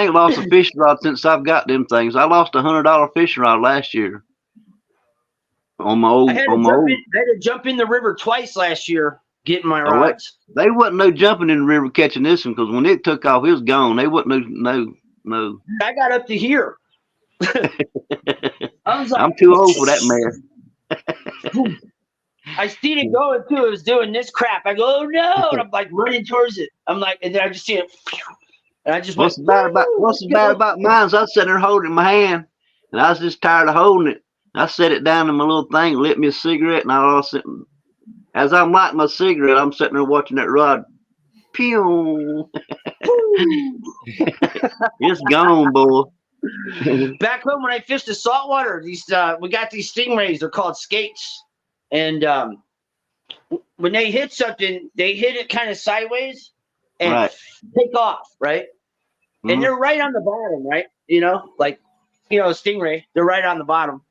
ain't lost a fishing rod since I've got them things. I lost $100 fishing rod last year on my old. I had to jump in the river twice last year getting my rods. They wasn't no jumping in the river catching this one, because when it took off, it was gone. They wasn't no. I got up to here. I was like, I'm too old for that mess. I seen it going too. It was doing this crap. I go, oh no, and I'm like running towards it. I'm like, and then I just see it, and I just What's bad about mine is I was sitting there holding it in my hand, and I was just tired of holding it. I set it down in my little thing, lit me a cigarette, and I was sitting. As I'm lighting my cigarette, I'm sitting there watching that rod. Pew! It's gone, boy. Back home when I fished the saltwater, we got these stingrays. They're called skates, and when they hit something, they hit it kind of sideways and take off, right? Mm-hmm. And they're right on the bottom, right? You know, like a stingray. They're right on the bottom,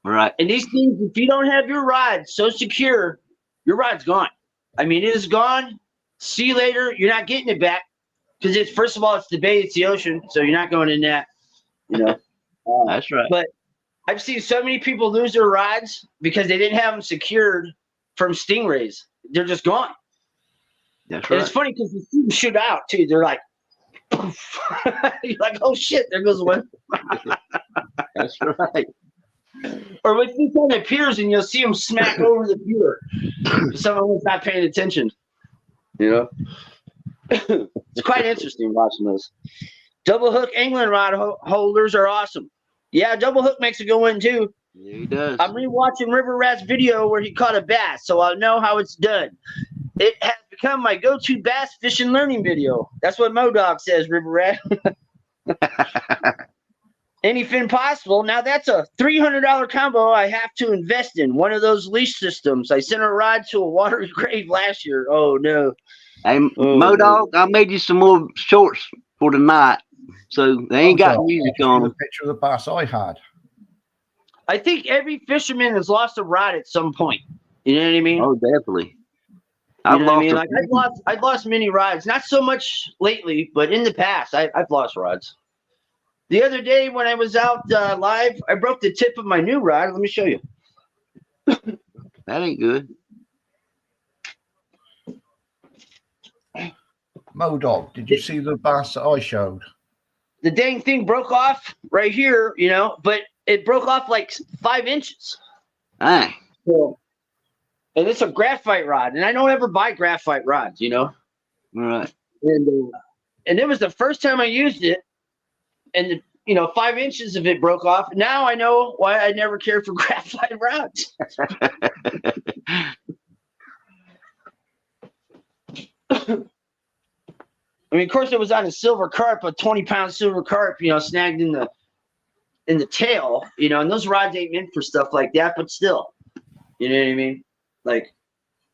right? And these things, if you don't have your rod so secure, your rod's gone. I mean, it is gone. See you later. You're not getting it back because it's first of all, it's the bay, it's the ocean, so you're not going in that. You know, that's right. But I've seen so many people lose their rods because they didn't have them secured from stingrays. They're just gone. That's right. And it's funny because you see them shoot out too. They're like, poof. You're like, oh shit, there goes one. That's right. Or when you come at piers and you'll see them smack over the pier. Someone was not paying attention. You know, it's quite interesting watching those. Double hook angling rod holders are awesome. Yeah, double hook makes a good one too. Yeah, he does. I'm rewatching River Rat's video where he caught a bass, so I'll know how it's done. It has become my go-to bass fishing learning video. That's what MoDog says, River Rat. Anything possible. Now that's a $300 combo I have to invest in. One of those leash systems. I sent a rod to a watery grave last year. Oh no. Hey, MoDog, I made you some more shorts for tonight. So they ain't got music on them. Picture of the bass I had. I think every fisherman has lost a rod at some point. You know what I mean? Oh, definitely. I've lost many rods. Not so much lately, but in the past, I've lost rods. The other day when I was out live, I broke the tip of my new rod. Let me show you. That ain't good. Modog, did you see the bass that I showed? The dang thing broke off right here, but it broke off like 5 inches. Dang. So, and it's a graphite rod, and I don't ever buy graphite rods, All right. And it was the first time I used it, and 5 inches of it broke off. Now I know why I never cared for graphite rods. I mean, of course, it was on a silver carp, a 20-pound silver carp, snagged in the tail, and those rods ain't meant for stuff like that, but still, you know what I mean? Like,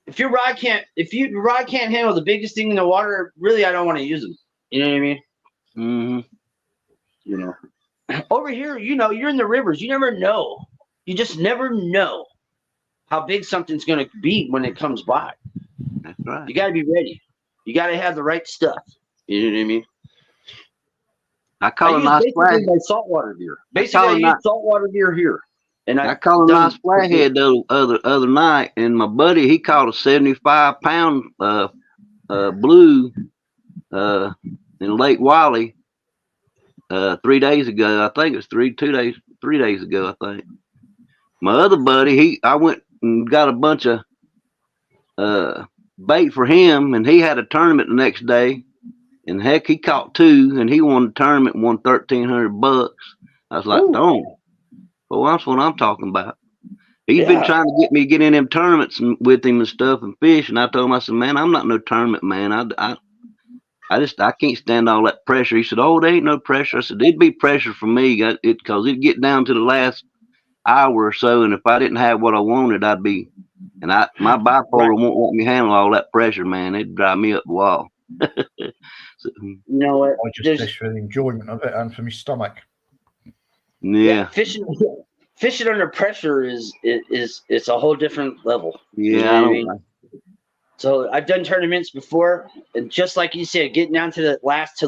if your rod can't handle the biggest thing in the water, really, I don't want to use them. You know what I mean? Mm-hmm. Over here, you're in the rivers. You never know. You just never know how big something's going to be when it comes by. That's right. You got to be ready. You got to have the right stuff. You know what I mean? I caught a nice flat. My saltwater gear. Basically, I use saltwater gear here. And I caught a nice flathead the other night, and my buddy, he caught a 75-pound blue in Lake Wiley 3 days ago. I think it was 3 days ago, I think. My other buddy, I went and got a bunch of bait for him, and he had a tournament the next day, and heck, he caught 2, and he won the tournament and won $1,300. I was like, darn. Well, that's what I'm talking about. He's been trying to get me to get in them tournaments with him and stuff and fish, and I told him, I said, man, I'm not no tournament man. I can't stand all that pressure. He said, oh, there ain't no pressure. I said, it'd be pressure for me, because it'd get down to the last hour or so, and if I didn't have what I wanted, I'd be, and my bipolar won't let me handle all that pressure, man. It'd drive me up the wall. So, you know what? I just fish for the enjoyment of it and for my stomach. Yeah. Fishing under pressure is it's a whole different level. Yeah, you know what I mean? So I've done tournaments before, and just like you said, getting down to the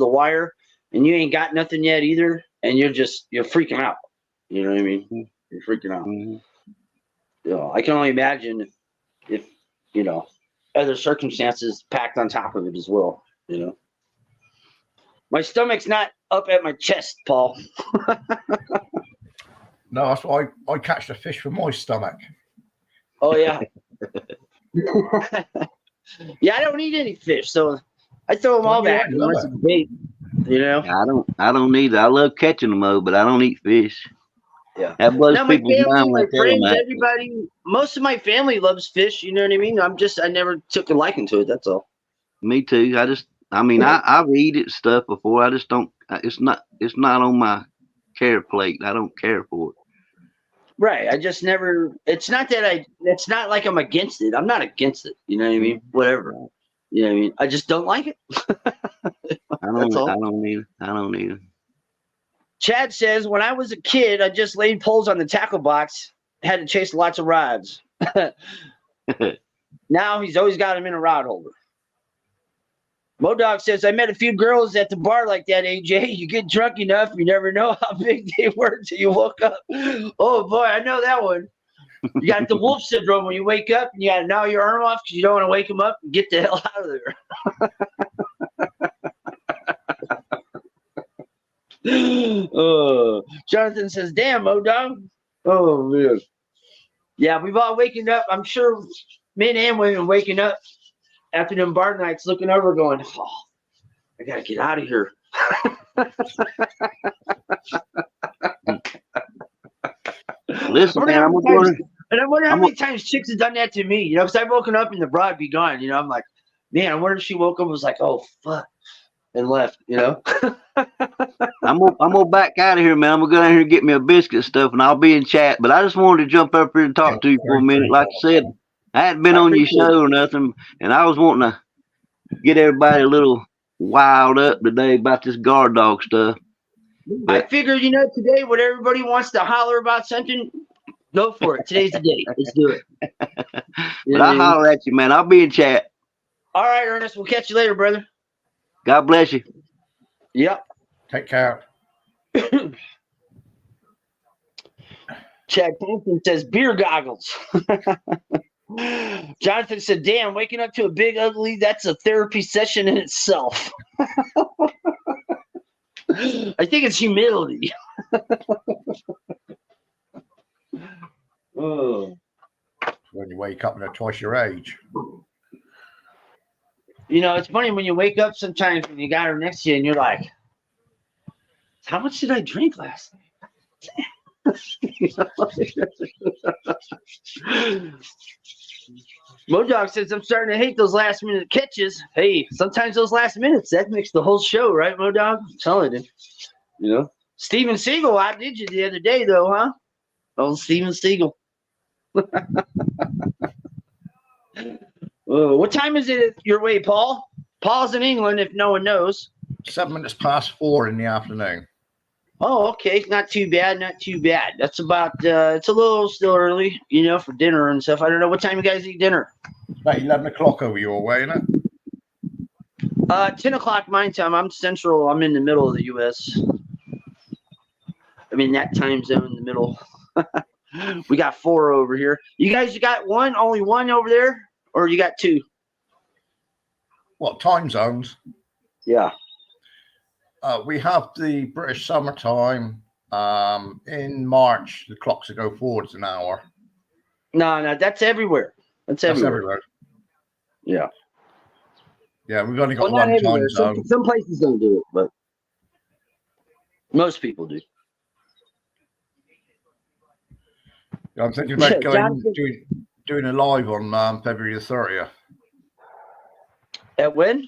wire, and you ain't got nothing yet either, and you're freaking out. You know what I mean? You're freaking out. Mm-hmm. I can only imagine if other circumstances packed on top of it as well. My stomach's not up at my chest, Paul. No, that's why I catch the fish from my stomach. Oh yeah. Yeah, I don't eat any fish, so I throw them all back unless it's bait. I don't need it. I love catching them though, but I don't eat fish. Yeah. That blows now my people's family, mind my when I tell them friends, that. everybody, most of my family loves fish. You know what I mean? I never took a liking to it. That's all. Me too. I've eaten stuff before. I just don't. It's not on my care plate. I don't care for it. Right. I just never. It's not like I'm against it. I'm not against it. You know what I mean? Whatever. You know what I mean? I just don't like it. I don't need it. Chad says, when I was a kid, I just laid poles on the tackle box, had to chase lots of rods. Now he's always got them in a rod holder. Modog says, I met a few girls at the bar like that, AJ. You get drunk enough, you never know how big they were until you woke up. Oh, boy, I know that one. You got the wolf syndrome when you wake up and you got to gnaw your arm off because you don't want to wake them up and get the hell out of there. Jonathan says, damn, Modog. Oh, man. Yeah, we've all waking up. I'm sure men and women waking up after them bar nights looking over going, oh, I got to get out of here. Listen, man, I'm going to... And I wonder how many times chicks have done that to me, because I've woken up and the broad be gone. I'm like, man, I wonder if she woke up and was like, oh, fuck, and left, I'm gonna back out of here, man. I'm gonna go down here and get me a biscuit and stuff, and I'll be in chat. But I just wanted to jump up here and talk to you for a minute. Like I said, I hadn't been on your show or nothing, and I was wanting to get everybody a little wild up today about this guard dog stuff. But I figured, today when everybody wants to holler about something, go for it. Today's the day. Let's do it. But I'll holler at you, man. I'll be in chat. All right, Ernest. We'll catch you later, brother. God bless you. Yep. Take care. Chad Thompson says beer goggles. Jonathan said, damn, waking up to a big ugly, that's a therapy session in itself. I think it's humility. Oh. When you wake up and they're twice your age. You know, it's funny when you wake up sometimes when you got her next to you and you're like, how much did I drink last night? Modog says, I'm starting to hate those last minute catches. Hey, sometimes those last minutes, that makes the whole show, right, Modog? I'm telling you. You know? Steven Seagal outdid you the other day, though, huh? Oh, Steven Seagal. What time is it your way, Paul? Paul's in England, if no one knows. 7 minutes past 4 in the afternoon. Oh, okay. Not too bad. Not too bad. That's about, it's a little still early, you know, for dinner and stuff. I don't know. What time you guys eat dinner? About 11 o'clock over your way, isn't it? 10 o'clock my time. I'm central. I'm in the middle of the U.S. I'm in that time zone in the middle. We got 4 over here. You guys, you got one? Only one over there? Or you got 2? What, time zones? Yeah. We have the British summertime. In March, the clocks will go forwards an hour. No, that's everywhere. That's everywhere. Yeah. Yeah, we've only got Well, one time zone. Some places don't do it, but most people do. Yeah, I'm thinking about doing a live on February the 30th. At when?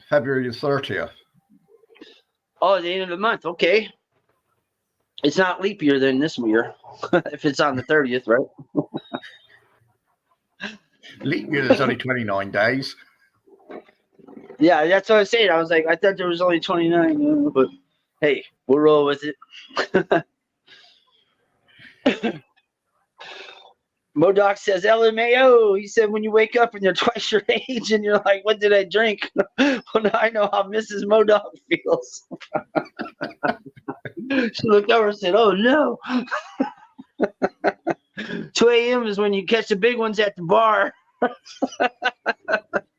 February the 30th. Oh, the end of the month. Okay. It's not leap year then this year, if it's on the 30th, right? Leap year, there's only 29 days. Yeah, that's what I was saying. I was like, I thought there was only 29, but hey, we'll roll with it. Modoc says LMAO. He said when you wake up and you're twice your age and you're like, what did I drink? Well, now I know how Mrs. Modoc feels. She looked over and said, oh no. 2 a.m. is when you catch the big ones at the bar.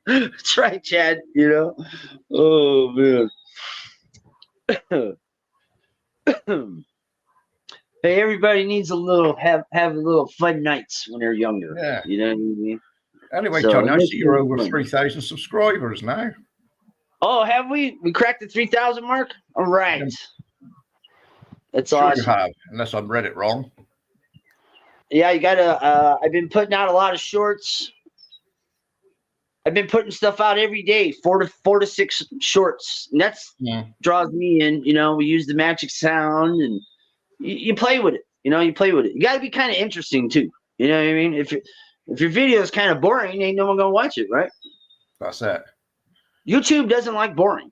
That's right, Chad. You know? Oh man. Hey, everybody needs a little have a little fun nights when they're younger. Yeah. You know what I mean? Anyway, So, Tony, I let's see you're do over fun. 3,000 subscribers now. Oh, have we? We cracked the 3,000 mark? All right. That's Sure awesome. you have, unless I've read it wrong. Yeah, you gotta I've been putting out a lot of shorts. I've been putting stuff out every day, 4 to 6 shorts. And that's draws me in. You know, we use the magic sound and you play with it. You know, you play with it. You gotta be kind of interesting too. You know what I mean? If your video is kind of boring, ain't no one gonna watch it, right? That's it. YouTube doesn't like boring.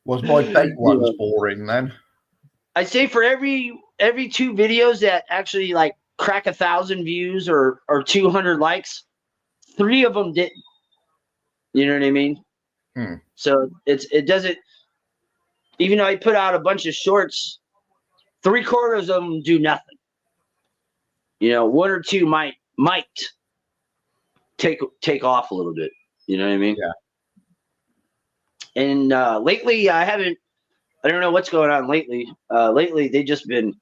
Was my bait ones boring then? I say for every 2 videos that actually like crack 1,000 views or 200 likes, 3 of them didn't. You know what I mean? So it doesn't. Even though I put out a bunch of shorts, 3/4 of them do nothing. You know, 1 or 2 might take off a little bit. You know what I mean? Yeah. And lately, I don't know what's going on lately. Lately, they've just been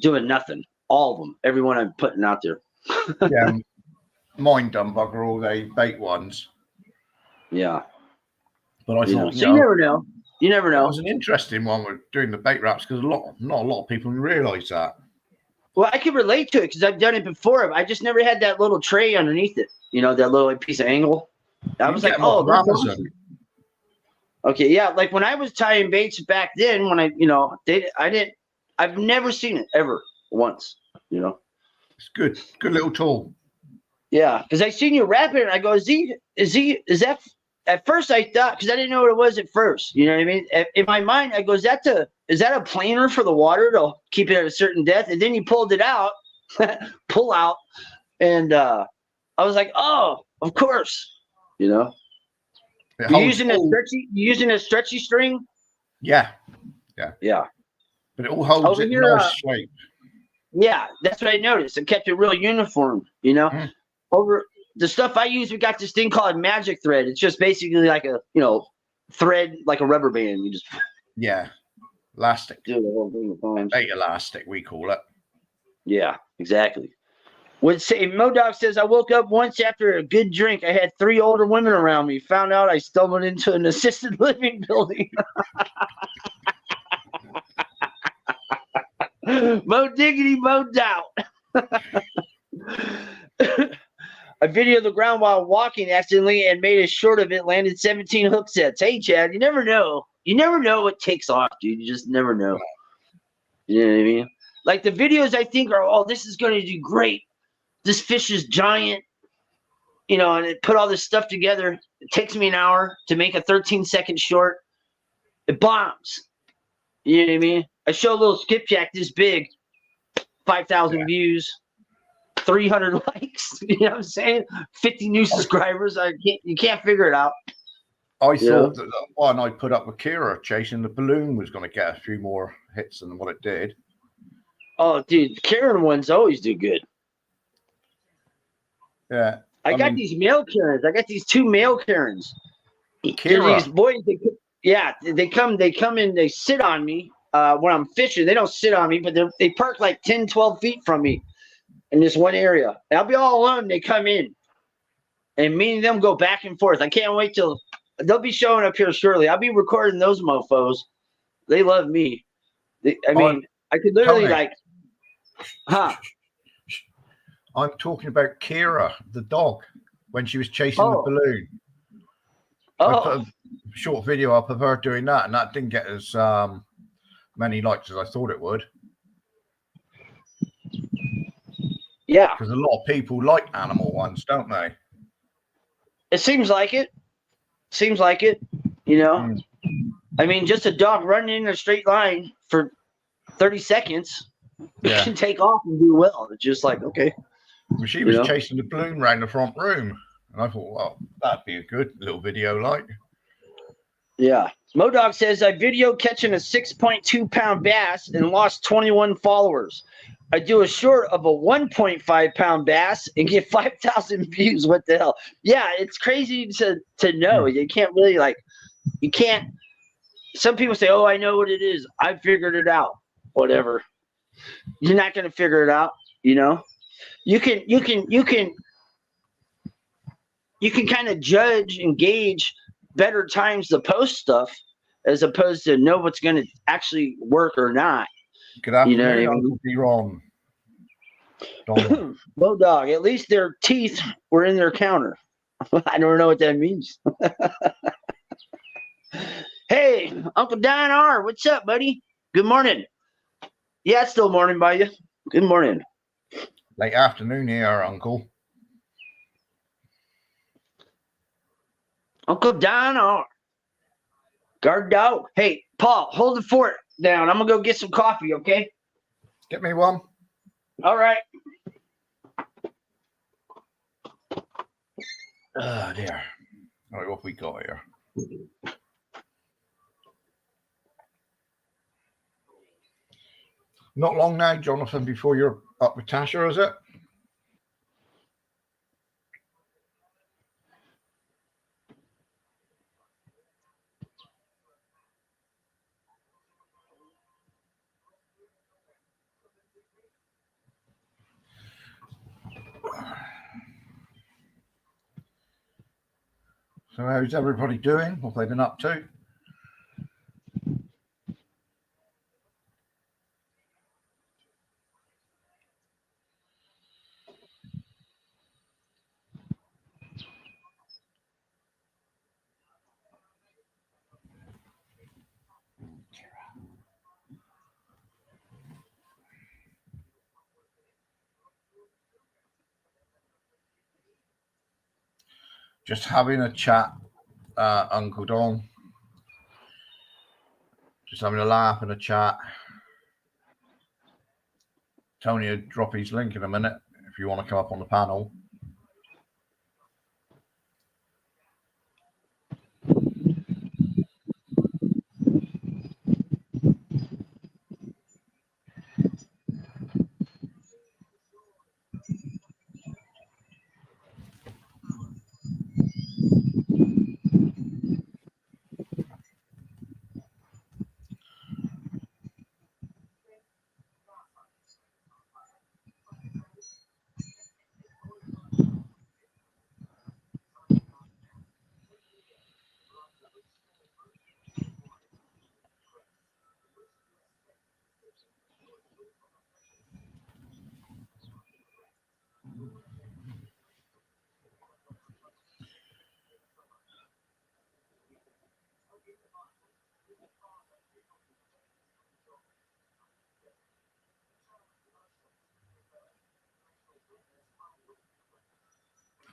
doing nothing. All of them. Everyone I'm putting out there. Yeah. Mine done bugger all they bait ones. Yeah. But I thought, so you never know. You never know. It was an interesting one with doing the bait wraps because not a lot of people realise that. Well, I can relate to it because I've done it before. I just never had that little tray underneath it. You know, that little piece of angle. I was like, oh, that's awesome. Okay, yeah. Like when I was tying baits back then, when I've never seen it ever once. You know, it's good little tool. Yeah, because I seen you wrap it, and I go, is that? At first, I thought because I didn't know what it was at first. You know what I mean? In my mind, I go, is that a planer for the water to keep it at a certain depth? And then you pulled it out, pull out, and I was like, oh, of course. You know, you using a stretchy string? Yeah. Yeah. But it all holds it in nice shape. Yeah, that's what I noticed. I kept it real uniform, you know. Mm. Over the stuff I use, we got this thing called magic thread. It's just basically like a, thread, like a rubber band. You just Yeah. Elastic. do the whole thing at times. Hey, elastic, we call it. Yeah, exactly. Would say Modog says I woke up once after a good drink. I had 3 older women around me. Found out I stumbled into an assisted living building. Mo diggity, mo doubt. I videoed the ground while walking accidentally and made a short of it. Landed 17 hook sets. Hey, Chad, you never know. You never know what takes off, dude. You just never know. You know what I mean? Like the videos, I think are, oh, this is going to do great. This fish is giant, and it put all this stuff together. It takes me an hour to make a 13-second short. It bombs. You know what I mean? I show a little skipjack this big, 5,000 views, 300 likes. You know what I'm saying? 50 new subscribers. You can't figure it out. I thought that the one I put up with Kira chasing the balloon was going to get a few more hits than what it did. Oh, dude, Karen ones always do good. Yeah. I got these male Karens. I got these 2 male Karens. Kira. These boys, they come in, they sit on me when I'm fishing. They don't sit on me, but they park like 10, 12 feet from me in this one area. And I'll be all alone. They come in, and me and them go back and forth. I can't wait till they'll be showing up here shortly. I'll be recording those mofos. They love me. I could literally I'm talking about Kira, the dog, when she was chasing the balloon. I put a short video up of her doing that, and that didn't get as many likes as I thought it would. Yeah. Because a lot of people like animal ones, don't they? It seems like it. I mean, just a dog running in a straight line for 30 seconds can take off and do well. It's just like, okay. Well, she was chasing the balloon around the front room. And I thought, well, that'd be a good little video, like. Yeah. Modog says, I video catching a 6.2 pound bass and lost 21 followers. I do a short of a 1.5 pound bass and get 5,000 views. What the hell? Yeah, it's crazy to know. You can't really, some people say, oh, I know what it is. I figured it out. Whatever. You're not going to figure it out, You can kind of judge and gauge better times to post stuff as opposed to know what's going to actually work or not. Good afternoon, Uncle D-Ron. Well, dog, at least their teeth were in their counter. I don't know what that means. Hey, Uncle Don R, what's up, buddy? Good morning. Yeah, it's still morning by you. Good morning. Late afternoon here, Uncle. Uncle Don R. Guard dog. Hey, Paul, hold the fort down. I'm going to go get some coffee, okay? Get me one. All right. Oh, dear. All right, what we got here? Not long now, Jonathan, before you're up with Tasha, is it? So how's everybody doing? What have they been up to? Just having a chat, Uncle Don. Just having a laugh and a chat. Tony will drop his link in a minute if you want to come up on the panel.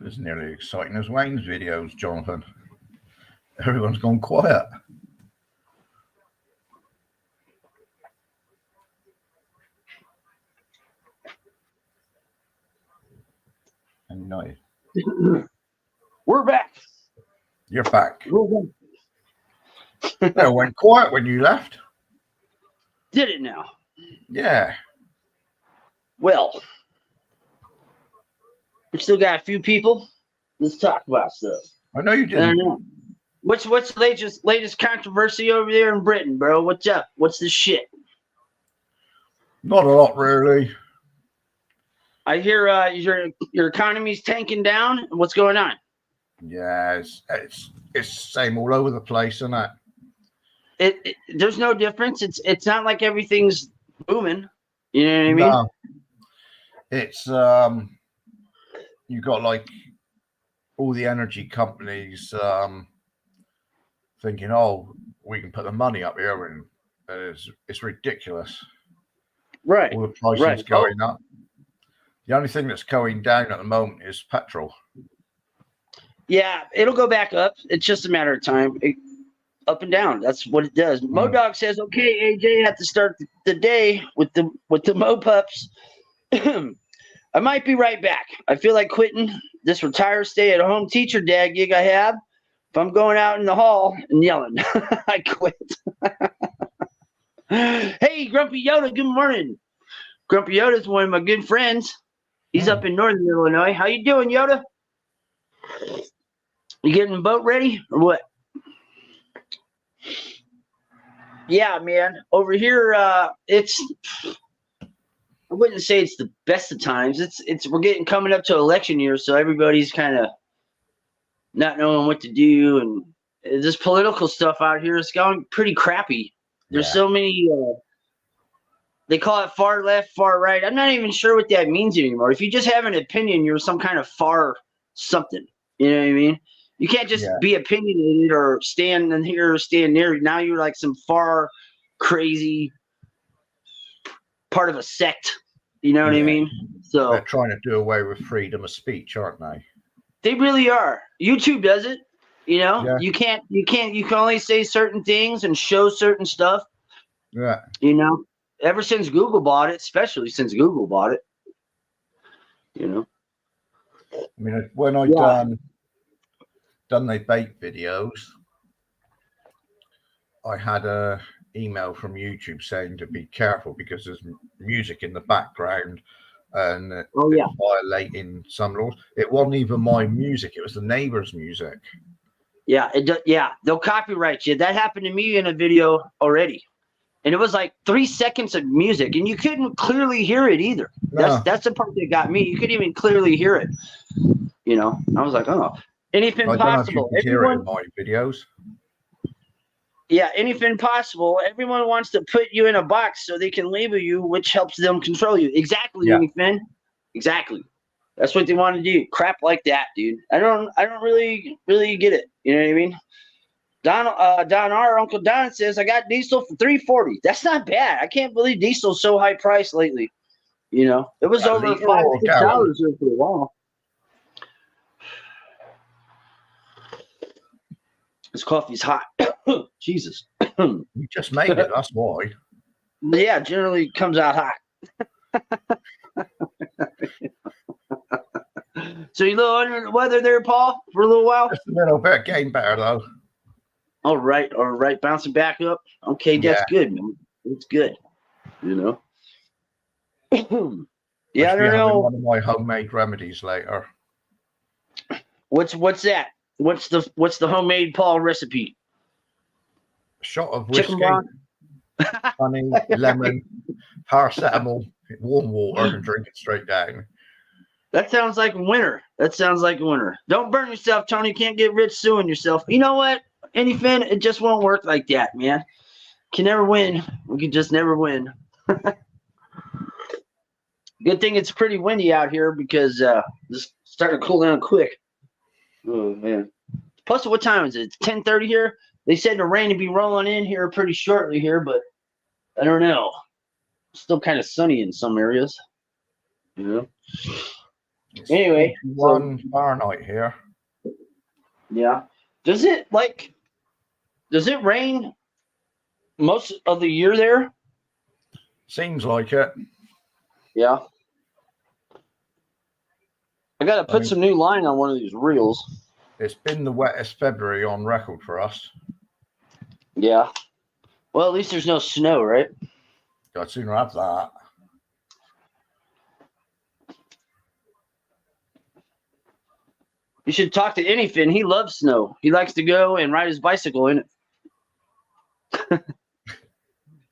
It's nearly exciting as Wayne's videos, Jonathan. Everyone's gone quiet. And no, We're back. you're back. We're back. It went quiet when you left. Did it now? Yeah. Well, we still got a few people. Let's talk about stuff. I know you I didn't. don't know. What's the latest controversy over there in Britain, bro? What's up? What's the shit? Not a lot, really. I hear your economy's tanking down. What's going on? Yeah, it's the same all over the place, isn't it? There's no difference. It's not like everything's booming. You know what I mean? No. It's you got like all the energy companies thinking, oh, we can put the money up here, and it's ridiculous. Right. All the prices going up. The only thing that's going down at the moment is petrol. Yeah, it'll go back up. It's just a matter of time. Up and down. That's what it does. Modog says, "Okay, AJ, have to start the day with the Mo pups." I might be right back. I feel like quitting this retire stay-at-home teacher dad gig I have. If I'm going out in the hall and yelling, I quit. Hey, Grumpy Yoda, good morning. Grumpy Yoda's one of my good friends. He's up in northern Illinois. How you doing, Yoda? You getting the boat ready or what? Yeah, man. Over here, it's. I wouldn't say it's the best of times. We're coming up to election year, so everybody's kind of not knowing what to do, and this political stuff out here is going pretty crappy. There's so many. They call it far left, far right. I'm not even sure what that means anymore. If you just have an opinion, you're some kind of far something. You know what I mean? You can't just be opinionated or stand in here or stand there. Now you're like some far crazy part of a sect. You know what I mean? So they're trying to do away with freedom of speech, aren't they? They really are. YouTube does it. You know, you can only say certain things and show certain stuff. Yeah. You know, ever since Google bought it, especially since Google bought it. You know. I mean, when I done the bake videos, I had a email from YouTube saying to be careful because there's music in the background and it's violating some laws. It wasn't even my music; it was the neighbor's music. Yeah, they'll copyright you. That happened to me in a video already, and it was like 3 seconds of music, and you couldn't clearly hear it either. No. That's the part that got me. You couldn't even clearly hear it. You know, I was like, oh, anything possible. I don't know if you can hear it in my videos. Yeah, anything possible. Everyone wants to put you in a box so they can label you, which helps them control you. Exactly, anything. Exactly. That's what they want to do. Crap like that, dude. I don't really get it. You know what I mean? Uncle Don says I got diesel for $3.40. That's not bad. I can't believe diesel's so high priced lately. You know, it was over $5-6 for a while. This coffee's hot. Jesus. You just made it. That's why. Yeah, generally it comes out hot. So you a little under the weather there, Paul, for a little while? Just a little bit. Getting better, though. All right. Bouncing back up. Okay, that's good, man. It's good. You know? Yeah, I don't know. One of my homemade remedies later. What's that? What's the homemade Paul recipe? A shot of whiskey, honey, lemon, paracetamol, warm water, and drink it straight down. That sounds like winter. Don't burn yourself, Tony. You can't get rich suing yourself. You know what? Anything, it just won't work like that, man. Can never win. We can just never win. Good thing it's pretty windy out here because it's starting to cool down quick. Oh man. Plus, what time is it? It's 10:30 here. They said the rain would be rolling in here pretty shortly here, but I don't know. Still kind of sunny in some areas. You know. It's Anyway, 41 Fahrenheit here. Yeah. Does it rain most of the year there? Seems like it. Yeah. I gotta put some new line on one of these reels. It's been the wettest February on record for us. Yeah. Well, at least there's no snow, right? I'd sooner have that. You should talk to Anyfin. He loves snow. He likes to go and ride his bicycle in it.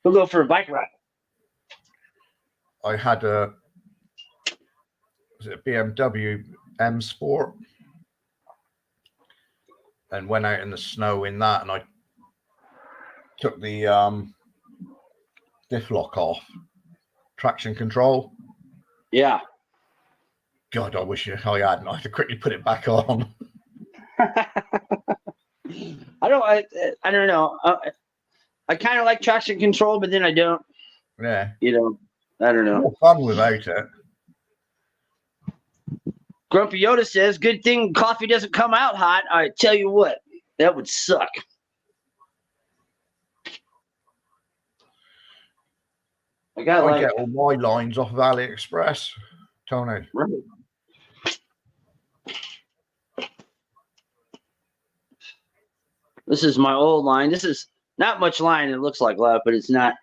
He'll go for a bike ride. I had a BMW M Sport and went out in the snow in that, and I took the diff lock off, traction control. Yeah. God, I wish I hadn't. I had to quickly put it back on. I don't know. I kind of like traction control, but then I don't. Yeah. You know, I don't know. More fun without it. Grumpy Yoda says, good thing coffee doesn't come out hot. I tell you what, that would suck. I get all my lines off of AliExpress, Tony. Right. This is my old line. This is not much line. It looks like love, but it's not.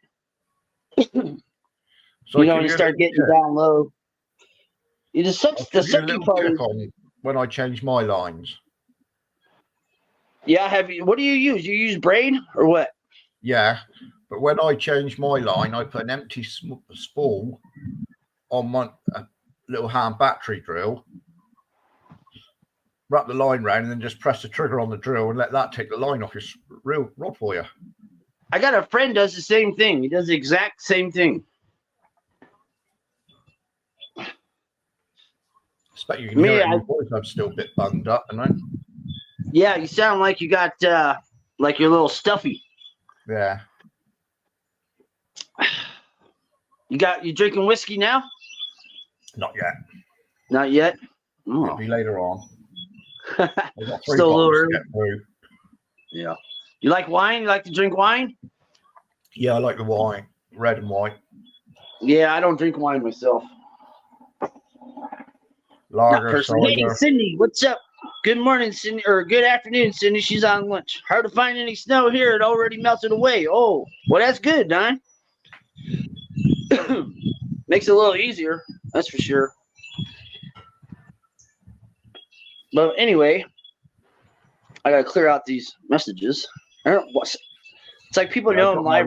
So you know, when you start getting down low, the sucky part is when I change my lines. Yeah, what do you use? You use braid or what? Yeah, but when I change my line, I put an empty spool on my little hand battery drill, wrap the line round, and then just press the trigger on the drill and let that take the line off your real rod for you. I got a friend does the same thing. He does the exact same thing. I expect you can hear it in my voice. I'm still a bit bunged up, and I. Yeah, you sound like you got like you're a little stuffy. Yeah. You drinking whiskey now? Not yet. Not yet. Oh. It'll be later on. Still a little early. Yeah. You like wine? You like to drink wine? Yeah, I like the wine, red and white. Yeah, I don't drink wine myself. Lager, Hey, Cindy, what's up? Good morning, Cindy, or good afternoon, Cindy. She's on lunch. Hard to find any snow here. It already melted away. Oh, well, that's good, Don. Makes it a little easier, that's for sure. But anyway, I gotta clear out these messages. I don't. It's like people know I'm live.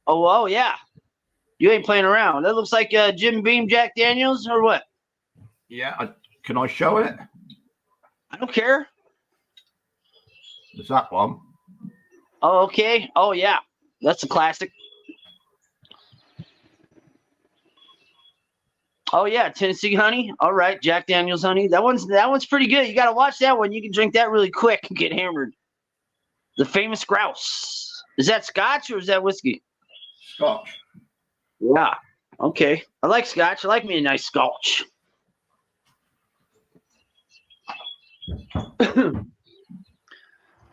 Oh, yeah. You ain't playing around. That looks like Jim Beam Jack Daniels or what? Yeah. Can I show it? I don't care. It's that one. Oh, okay. Oh, yeah. That's a classic. Oh, yeah. Tennessee honey. All right. Jack Daniels honey. That one's pretty good. You got to watch that one. You can drink that really quick and get hammered. The famous grouse. Is that scotch or is that whiskey? Scotch. Yeah. Okay. I like scotch. I like me a nice scotch.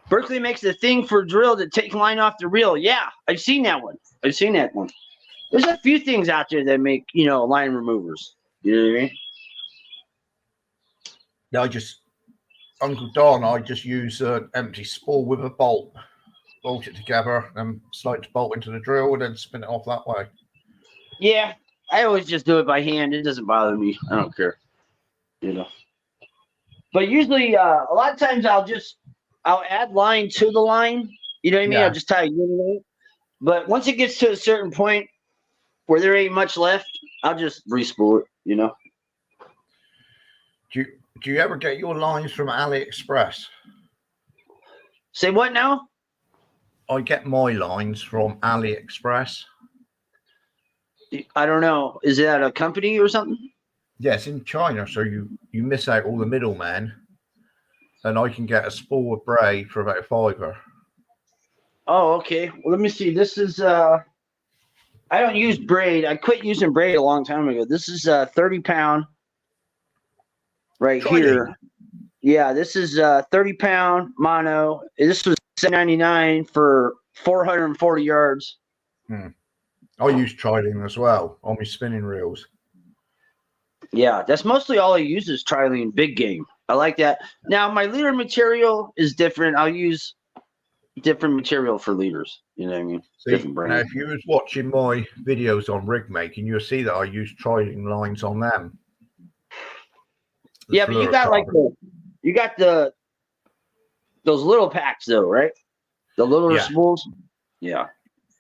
Berkeley makes a thing for drill to take line off the reel. Yeah, I've seen that one. There's a few things out there that make, line removers. You know what I mean? Yeah, Uncle Don, I just use an empty spool with a bolt. Bolt it together and slide the bolt into the drill and then spin it off that way. Yeah, I always just do it by hand. It doesn't bother me. I don't care. But usually, a lot of times I'll add line to the line. You know what I mean? Yeah. I'll just tie a unit on it. But once it gets to a certain point where there ain't much left, I'll just re-spool it, Do you ever get your lines from AliExpress? Say what now? I get my lines from AliExpress. I don't know. Is that a company or something? Yes, in China. So you miss out all the middlemen. and I can get a spool of braid for about $5. Oh, okay. Well, let me see. This is I don't use braid. I quit using braid a long time ago. This is 30 pound right here. Yeah, this is 30 pound mono. This was $7.99 for 440 yards. I use trilene as well on my spinning reels. Yeah, that's mostly all I use is trilene big game. I like that. Now my leader material is different. I'll use different material for leaders. You know what I mean? See, Different brand. now if you was watching my videos on rig making, you'll see that I use trilene lines on them. Yeah, but you got like those little packs though, right? The little spools. Yeah.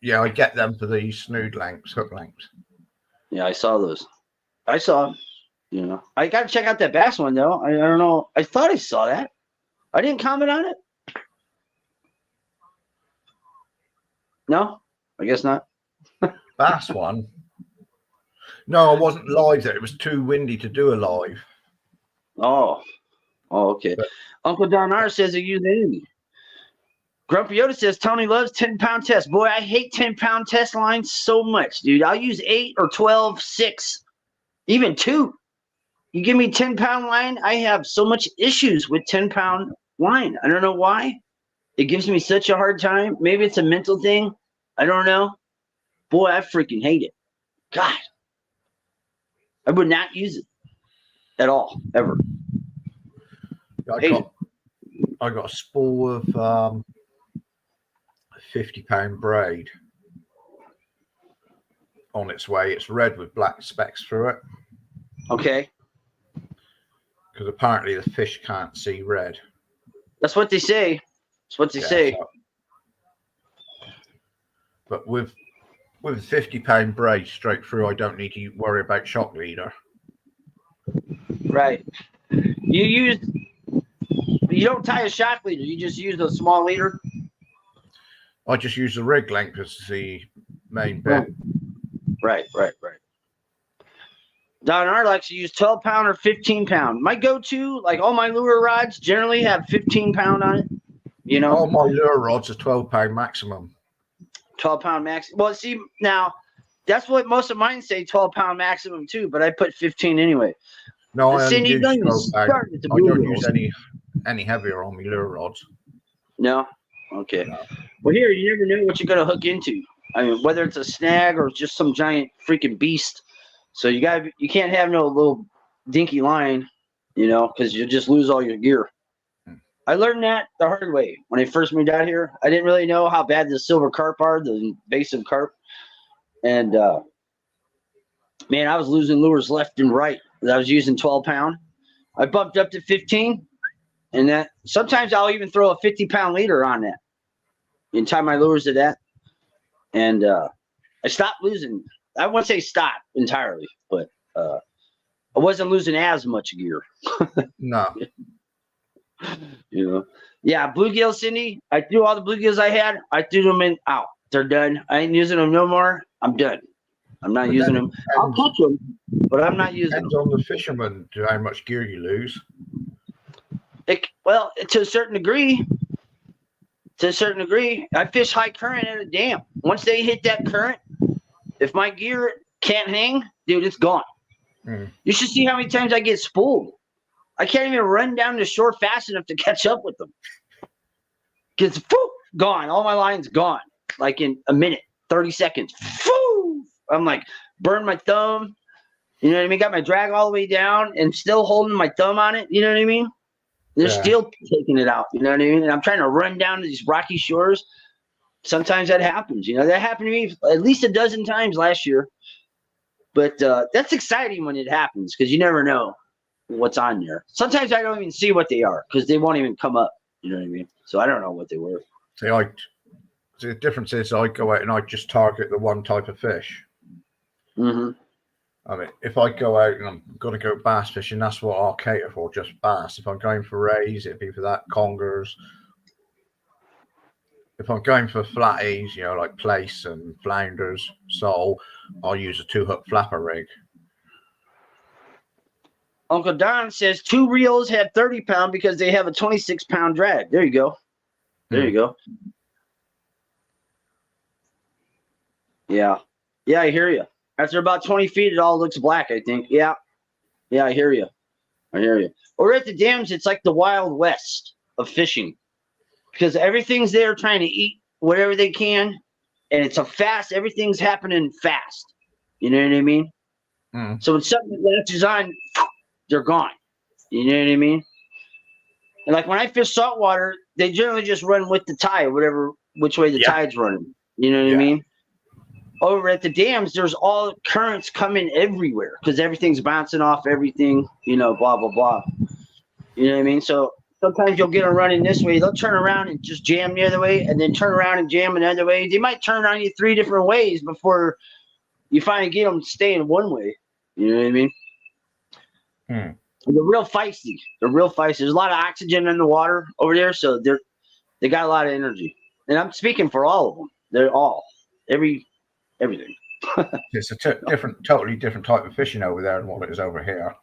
Yeah, I get them for the snood lengths, hook lengths. Yeah, I saw those. I saw them. You know, I got to check out that bass one though. I don't know. I thought I saw that. I didn't comment on it. No, I guess not. Bass one? No, I wasn't live there. It was too windy to do a live. Oh, okay. But Uncle Don R says he used enemy. Grumpy Yoda says Tony loves 10-pound test. Boy, I hate 10-pound test lines so much, dude. I'll use 8 or 12, 6, even 2. You give me 10-pound line, I have so much issues with 10-pound line. I don't know why. It gives me such a hard time. Maybe it's a mental thing. I don't know. Boy, I freaking hate it. God. I would not use it at all, ever. I got a spool of 50-pound braid on its way. It's red with black specks through it. Okay. Because apparently the fish can't see red. That's what they say. That's what they say. So, but with 50-pound braid straight through, I don't need to worry about shock leader. Right. You don't tie a shock leader. You just use the small leader. I just use the rig length as the main bit. Right. Don R likes to use 12-pound or 15-pound. My go-to, like all my lure rods, generally have 15-pound on it. You know, all my lure rods are 12-pound maximum. 12-pound max. Well, see, now that's what most of mine say, 12-pound maximum too. But I put 15 anyway. No, I only use 12-pound. I don't use any heavier on my lure rods. No. Okay. No. Well, here you never know what you're gonna hook into. I mean, whether it's a snag or just some giant freaking beast. So you can't have no little dinky line, you know, because you'll just lose all your gear. I learned that the hard way when I first moved out here. I didn't really know how bad the silver carp are, the invasive carp, and man, I was losing lures left and right. I was using 12-pound. I bumped up to 15, and that sometimes I'll even throw a 50-pound leader on that and tie my lures to that, and I stopped losing. I wouldn't say stop entirely, but I wasn't losing as much gear. No. You know, yeah, bluegill, Cindy. I threw all the bluegills I had. I threw them out. They're done. I ain't using them no more. I'm done. I'm not using them. I'll catch them, but I'm not using them. Depends on the fisherman to how much gear you lose. Well, to a certain degree. To a certain degree, I fish high current at a dam. Once they hit that current, if my gear can't hang, dude, it's gone. You should see how many times I get spooled. I can't even run down the shore fast enough to catch up with them. Because, gone. All my line's gone. Like in a minute, 30 seconds. I'm like, burn my thumb. You know what I mean? Got my drag all the way down and still holding my thumb on it. You know what I mean? They're still taking it out. You know what I mean? And I'm trying to run down to these rocky shores. Sometimes that happens. You know, that happened to me at least a dozen times last year. But that's exciting when it happens because you never know what's on there. Sometimes I don't even see what they are because they won't even come up. You know what I mean? So I don't know what they were. See, the difference is I go out and I just target the one type of fish. Mm-hmm. I mean, if I go out and I'm going to go bass fishing, that's what I'll cater for, just bass. If I'm going for rays, it'd be for that, congers. If I'm going for flatties, you know, like plaice and flounders, sole, I'll use a 2-hook flapper rig. Uncle Don says 2 reels have 30 pound because they have a 26 pound drag. There you go. There you go. Yeah. Yeah, I hear you. After about 20 feet, it all looks black, I think. Yeah. Yeah, I hear you. I hear you. Or at the dams, it's like the Wild West of fishing because everything's there trying to eat whatever they can. And it's everything's happening fast. You know what I mean? So when something latches on, they're gone. You know what I mean? And like when I fish saltwater, they generally just run with the tide, which way the tide's running. You know what I mean? Over at the dams, there's all currents coming everywhere because everything's bouncing off everything, blah, blah, blah. You know what I mean? So sometimes you'll get them running this way. They'll turn around and just jam the other way and then turn around and jam another way. They might turn on you 3 different ways before you finally get them staying one way. You know what I mean? They're real feisty. There's a lot of oxygen in the water over there, so they got a lot of energy. And I'm speaking for all of them. They're all everything. It's a totally different type of fishing over there than what it is over here.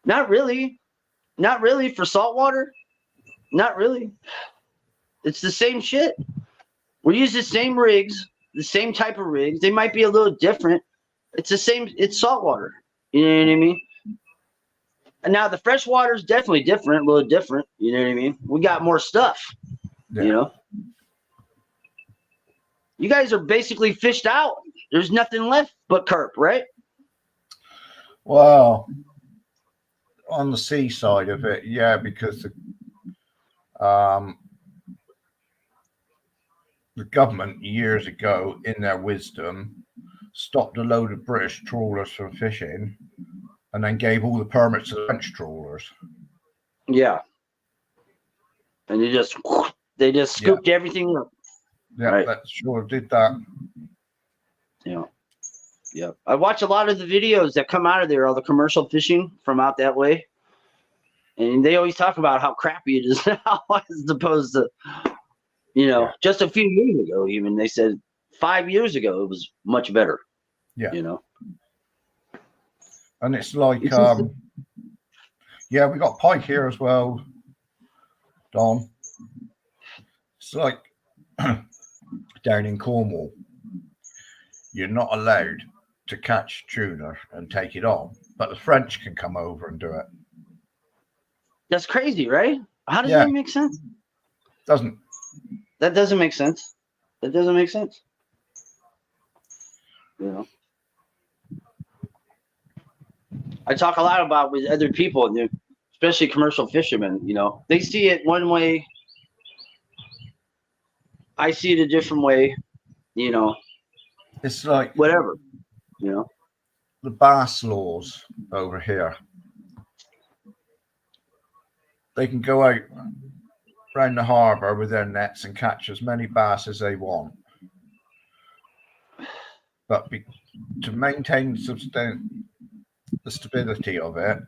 Not really for saltwater. Not really. It's the same shit. We use the same rigs, the same type of rigs. They might be a little different. It's the same. It's saltwater. You know what I mean? And now the freshwater is definitely different, a little different. You know what I mean? We got more stuff. Yeah. You guys are basically fished out. There's nothing left but carp, right? Well, on the seaside of it, yeah, because the government years ago, in their wisdom, stopped a load of British trawlers from fishing and then gave all the permits to the French trawlers. Yeah. And they just scooped everything up. Yeah, right. That sure did that. Yeah. Yeah. I watch a lot of the videos that come out of there, all the commercial fishing from out that way. And they always talk about how crappy it is now as opposed to, just a few years ago, even they said 5 years ago, it was much better. Yeah. And it's like, we got pike here as well, Don. It's like down in Cornwall, you're not allowed to catch tuna and take it on, but the French can come over and do it. That's crazy, right? How does that make sense? That doesn't make sense. That doesn't make sense. I talk a lot about with other people, especially commercial fishermen. They see it one way. I see it a different way. It's like whatever. The bass laws over here. They can go out around the harbour with their nets and catch as many bass as they want. But to maintain the stability of it,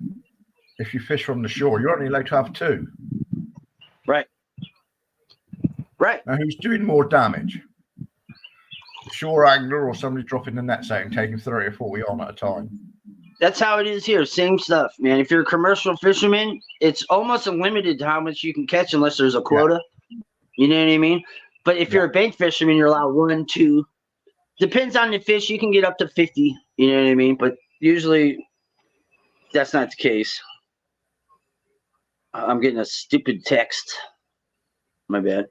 if you fish from the shore, you're only allowed to have 2. Right. Now, who's doing more damage? The shore angler or somebody dropping the nets out and taking 30 or 40 on at a time? That's how it is here. Same stuff, man. If you're a commercial fisherman, it's almost unlimited to how much you can catch unless there's a quota. Yeah. You know what I mean? But if you're a bank fisherman, you're allowed 1, 2. Depends on the fish. You can get up to 50. You know what I mean? But usually that's not the case. I'm getting a stupid text. My bad.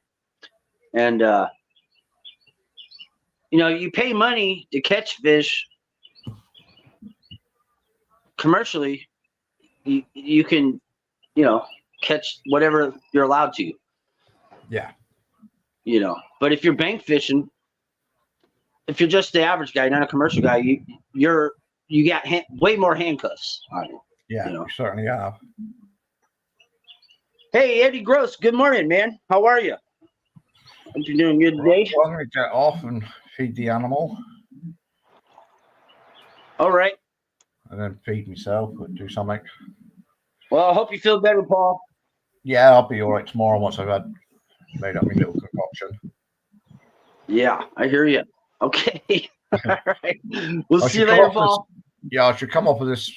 And, you pay money to catch fish. Commercially, you can, catch whatever you're allowed to. Yeah. But if you're bank fishing, if you're just the average guy, not a commercial guy, you got way more handcuffs on you. Yeah, you certainly have. Hey, Eddie Gross, good morning, man. How are you? Hope you're doing good today. Well, I'm going to get off and feed the animal. All right. And then feed myself or do something. Well, I hope you feel better, Paul. Yeah, I'll be all right tomorrow once I've made up my little concoction. Yeah, I hear you. Okay. All right. We'll see you later, Paul. I should come off of this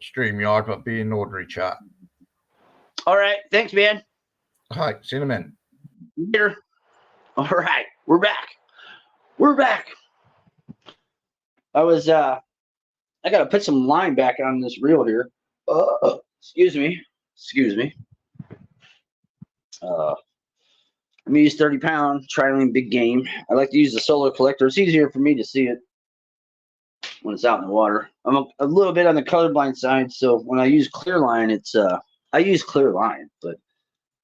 StreamYard, but be in ordinary chat. All right. Thanks, man. All right. See you in a minute. Later. All right. We're back. We're back. I got to put some line back on this reel here. Excuse me. Let me use 30-pound Trilene big game. I like to use the solar collector. It's easier for me to see it when it's out in the water. I'm a little bit on the colorblind side, so when I use clear line, I use clear line, but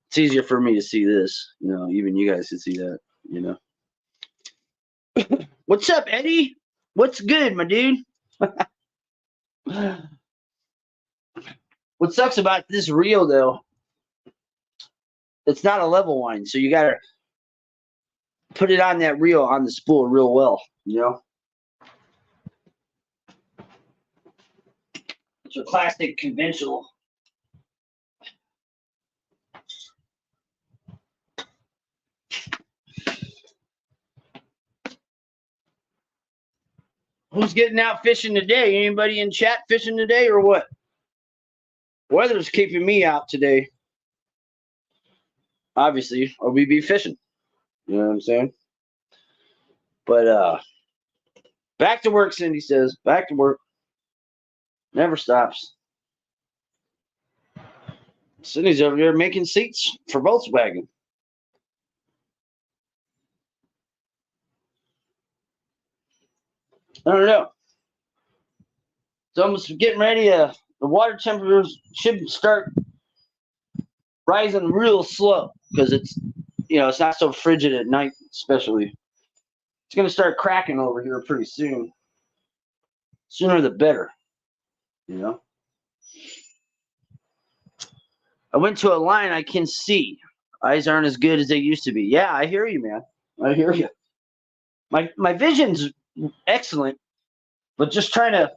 it's easier for me to see this. You know, even you guys can see that. You know. What's up, Eddie? What's good, my dude? What sucks about this reel, though, it's not a level line, so you gotta put it on that reel on the spool real well, you know. It's your classic conventional. Who's getting out fishing today? Anybody in chat fishing today or what? Weather's keeping me out today. Obviously, or we'd be fishing. You know what I'm saying? But back to work, Cindy says. Back to work. Never stops. Cindy's over there making seats for Volkswagen. I don't know. It's almost getting ready. The water temperatures should start rising real slow because it's not so frigid at night, especially. It's going to start cracking over here pretty soon. Sooner the better, you know. I went to a line I can see. Eyes aren't as good as they used to be. Yeah, I hear you, man. I hear you. My vision's excellent, but just trying to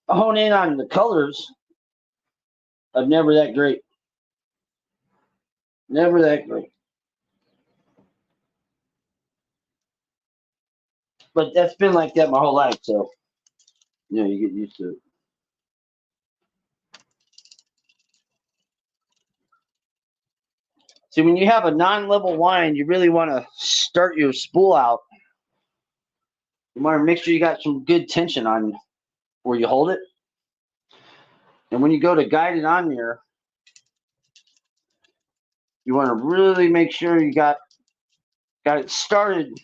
hone in on the colors, I'm never that great. Never that great. But that's been like that my whole life, so you get used to it. See, when you have a non-level line, you really want to start your spool out. You want to make sure you got some good tension on where you hold it. And when you go to guide it on there, you want to really make sure you got it started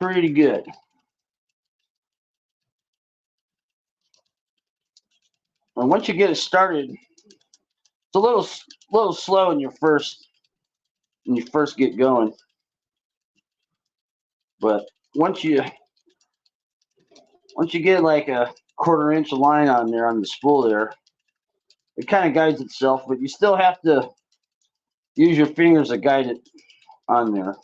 pretty good. And once you get it started, it's a little slow when you first get going. But once you get like a 1/4 inch line on there on the spool there, it kind of guides itself, but you still have to use your fingers to guide it on there.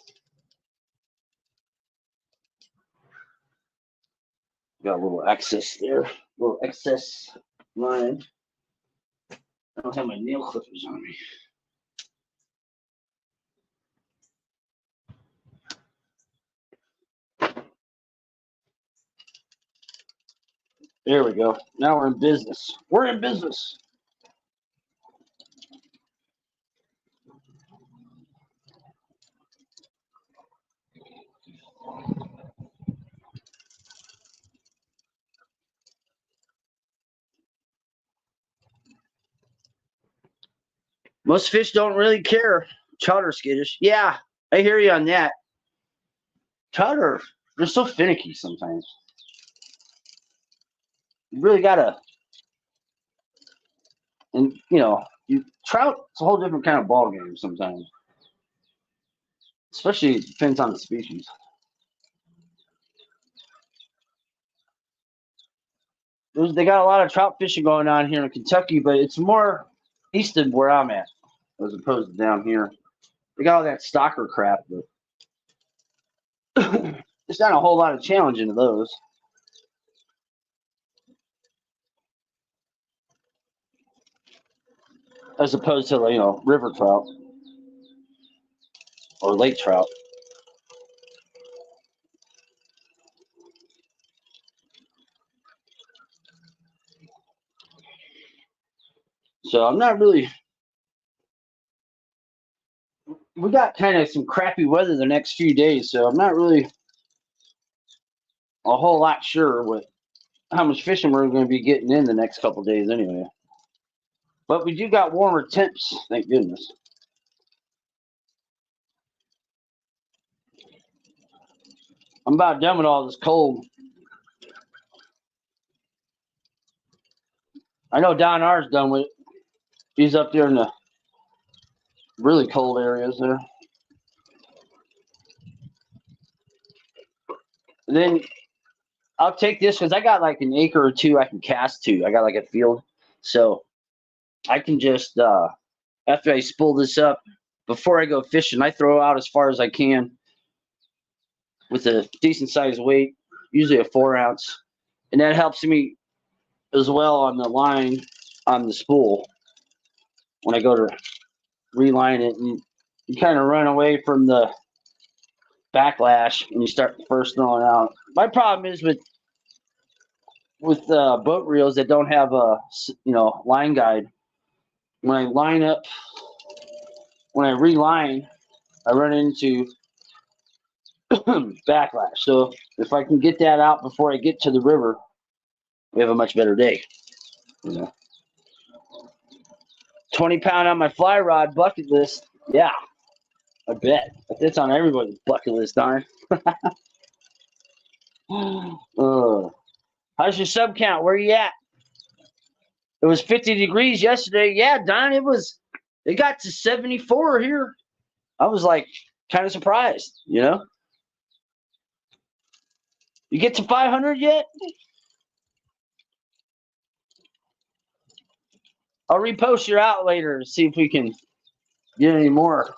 Got a little excess there, a little excess line. I don't have my nail clippers on me. There we go. Now we're in business. We're in business. Most fish don't really care. Trout are skittish. Yeah, I hear you on that. Trout they're so finicky sometimes. You really gotta, and trout, it's a whole different kind of ball game sometimes. Especially it depends on the species. They got a lot of trout fishing going on here in Kentucky, but it's more east of where I'm at, as opposed to down here. They got all that stocker crap, but there's not a whole lot of challenge into those. As opposed to river trout or lake trout. So I'm not really. We got kind of some crappy weather the next few days, so I'm not really a whole lot sure what how much fishing we're going to be getting in the next couple of days anyway. But we do got warmer temps, thank goodness. I'm about done with all this cold. I know Don R's done with it. He's up there in the really cold areas there. And then I'll take this because I got like an acre or two I can cast to. I got like a field. So I can just, after I spool this up, before I go fishing, I throw out as far as I can with a decent sized weight, usually a 4-ounce. And that helps me as well on the line on the spool when I go to reline it. And you kind of run away from the backlash and you start first throwing out. My problem is with boat reels that don't have a line guide. When I line up, when I reline, I run into backlash. So if I can get that out before I get to the river, we have a much better day. 20 pound on my fly rod bucket list. Yeah, I bet. That's on everybody's bucket list, darn. How's your sub count? Where are you at? It was 50 degrees yesterday. Yeah, Don, it got to 74 here. I was like kind of surprised, You get to 500 yet? I'll repost your out later to see if we can get any more.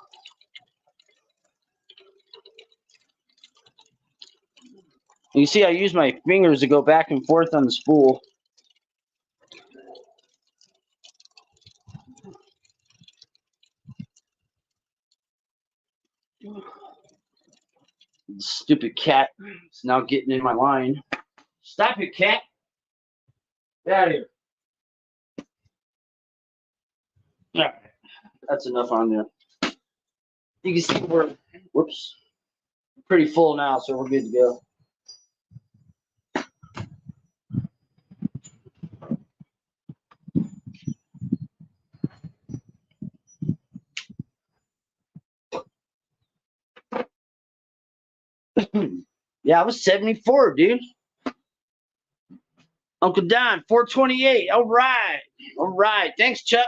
You see, I use my fingers to go back and forth on the spool. Stupid cat is now getting in my line. Stop it, cat. Get out of here. Yeah, that's enough on there. You can see we're, pretty full now, so we're good to go. Yeah, I was 74, dude. Uncle Don, 428. All right. All right. Thanks, Chuck.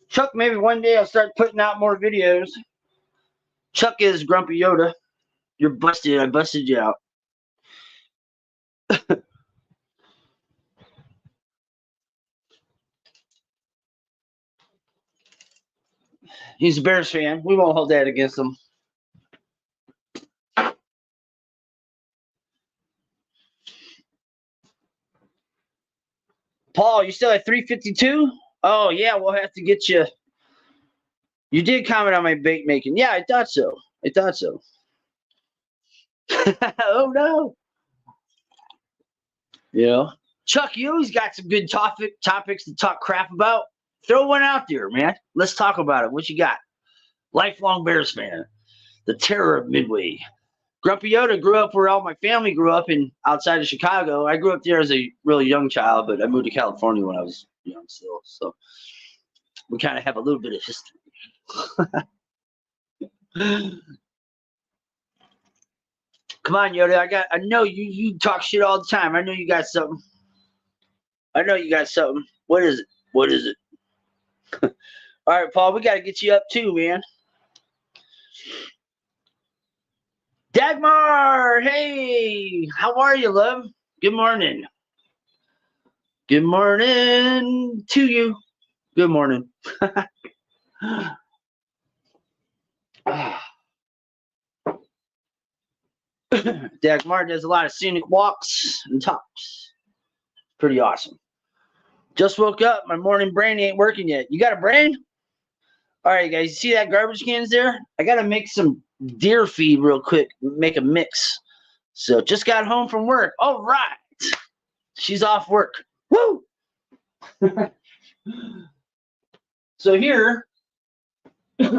Chuck, maybe one day I'll start putting out more videos. Chuck is Grumpy Yoda. You're busted. I busted you out. He's a Bears fan. We won't hold that against him. Paul, you still at 352? Oh, yeah, we'll have to get you. You did comment on my bait making. Yeah, I thought so. Oh, no. Chuck, you always got some good topics to talk crap about. Throw one out there, man. Let's talk about it. What you got? Lifelong Bears fan. The terror of Midway. Grumpy Yoda grew up where all my family grew up outside of Chicago. I grew up there as a really young child, but I moved to California when I was young still. So we kind of have a little bit of history. Come on, Yoda. I know you talk shit all the time. I know you got something. What is it? All right, Paul, we got to get you up too, man. Dagmar, hey, how are you, love? Good morning. Good morning to you. Good morning. Dagmar does a lot of scenic walks and talks. Pretty awesome. Just woke up. My morning brain ain't working yet. You got a brain? All right, guys. You see that garbage cans there? I got to make some deer feed real quick. Make a mix. So just got home from work. All right. She's off work. Woo! So here, this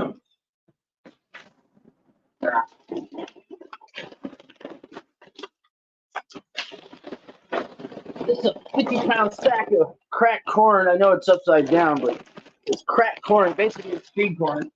is a 50-pound sack of cracked corn. I know it's upside down, but it's cracked corn. Basically, it's feed corn.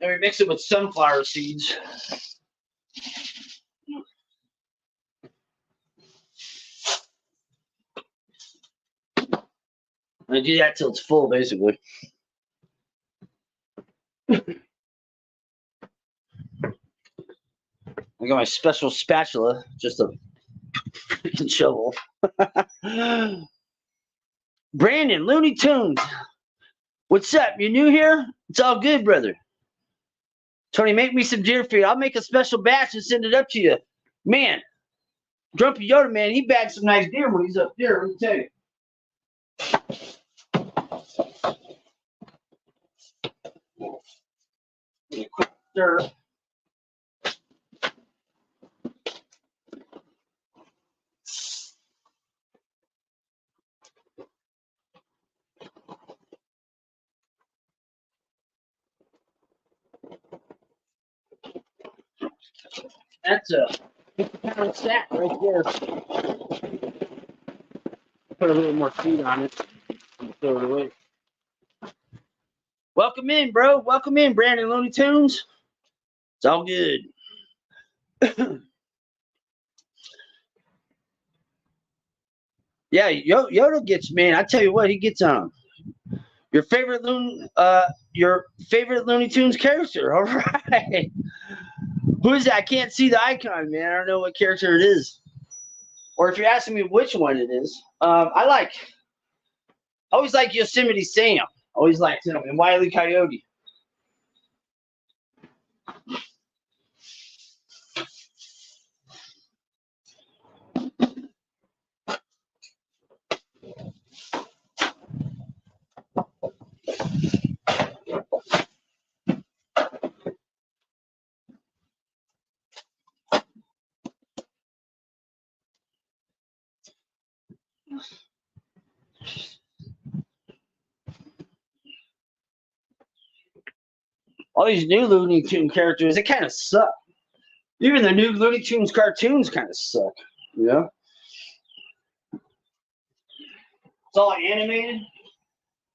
And we mix it with sunflower seeds. I do that till it's full, basically. I got my special spatula, just a freaking shovel. Brandon, Looney Tunes. What's up? You new here? It's all good, brother. Tony, make me some deer feed. I'll make a special batch and send it up to you. Man, Grumpy Yoda, man, he bags some nice deer when he's up there, let me tell you. Quick stir. That's a 50-pound sack right there. Put a little more feed on it and throw it away. Welcome in, bro. Welcome in, Brandon Looney Tunes. It's all good. Yeah, Yoda gets, man. I tell you what, he gets on. Your favorite Looney Tunes character. All right. Who is that? I can't see the icon, man. I don't know what character it is. Or if you're asking me which one it is, I always like Yosemite Sam. Always liked him. And Wile E. Coyote. All these new Looney Tunes characters, they kind of suck. Even the new Looney Tunes cartoons kind of suck. You know? It's all animated.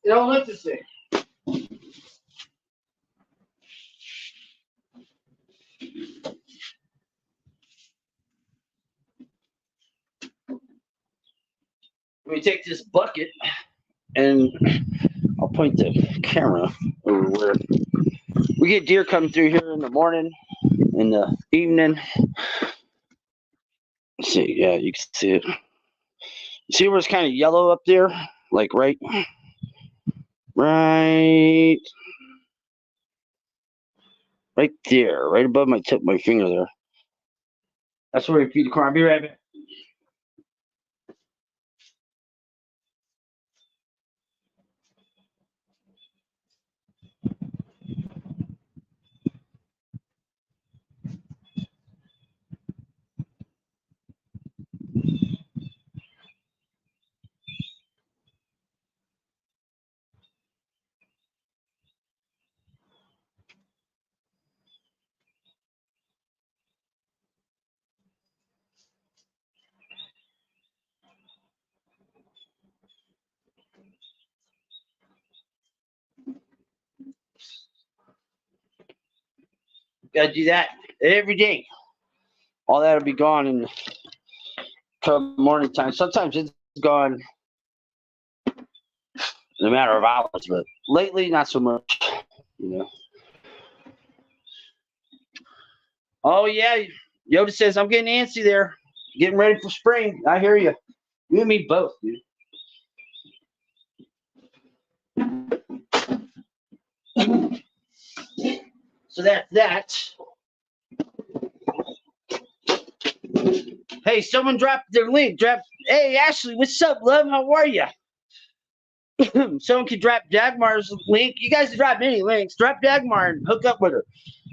They don't look the same. Let me take this bucket and I'll point the camera over where we get deer coming through here in the morning, in the evening. Let's see, yeah, you can see it. See where it's kind of yellow up there? Like right there, right above my tip of my finger there. That's where we feed the corn. I'll be right back. Gotta do that every day. All that'll be gone in come morning time. Sometimes it's gone in a matter of hours, but lately not so much. You know. Oh yeah, Yoda says I'm getting antsy there, getting ready for spring. I hear you. You and me both, dude. So that's that. Hey, someone dropped their link. Hey, Ashley, what's up, love? How are you? Someone could drop Dagmar's link. You guys can drop any links. Drop Dagmar and hook up with her.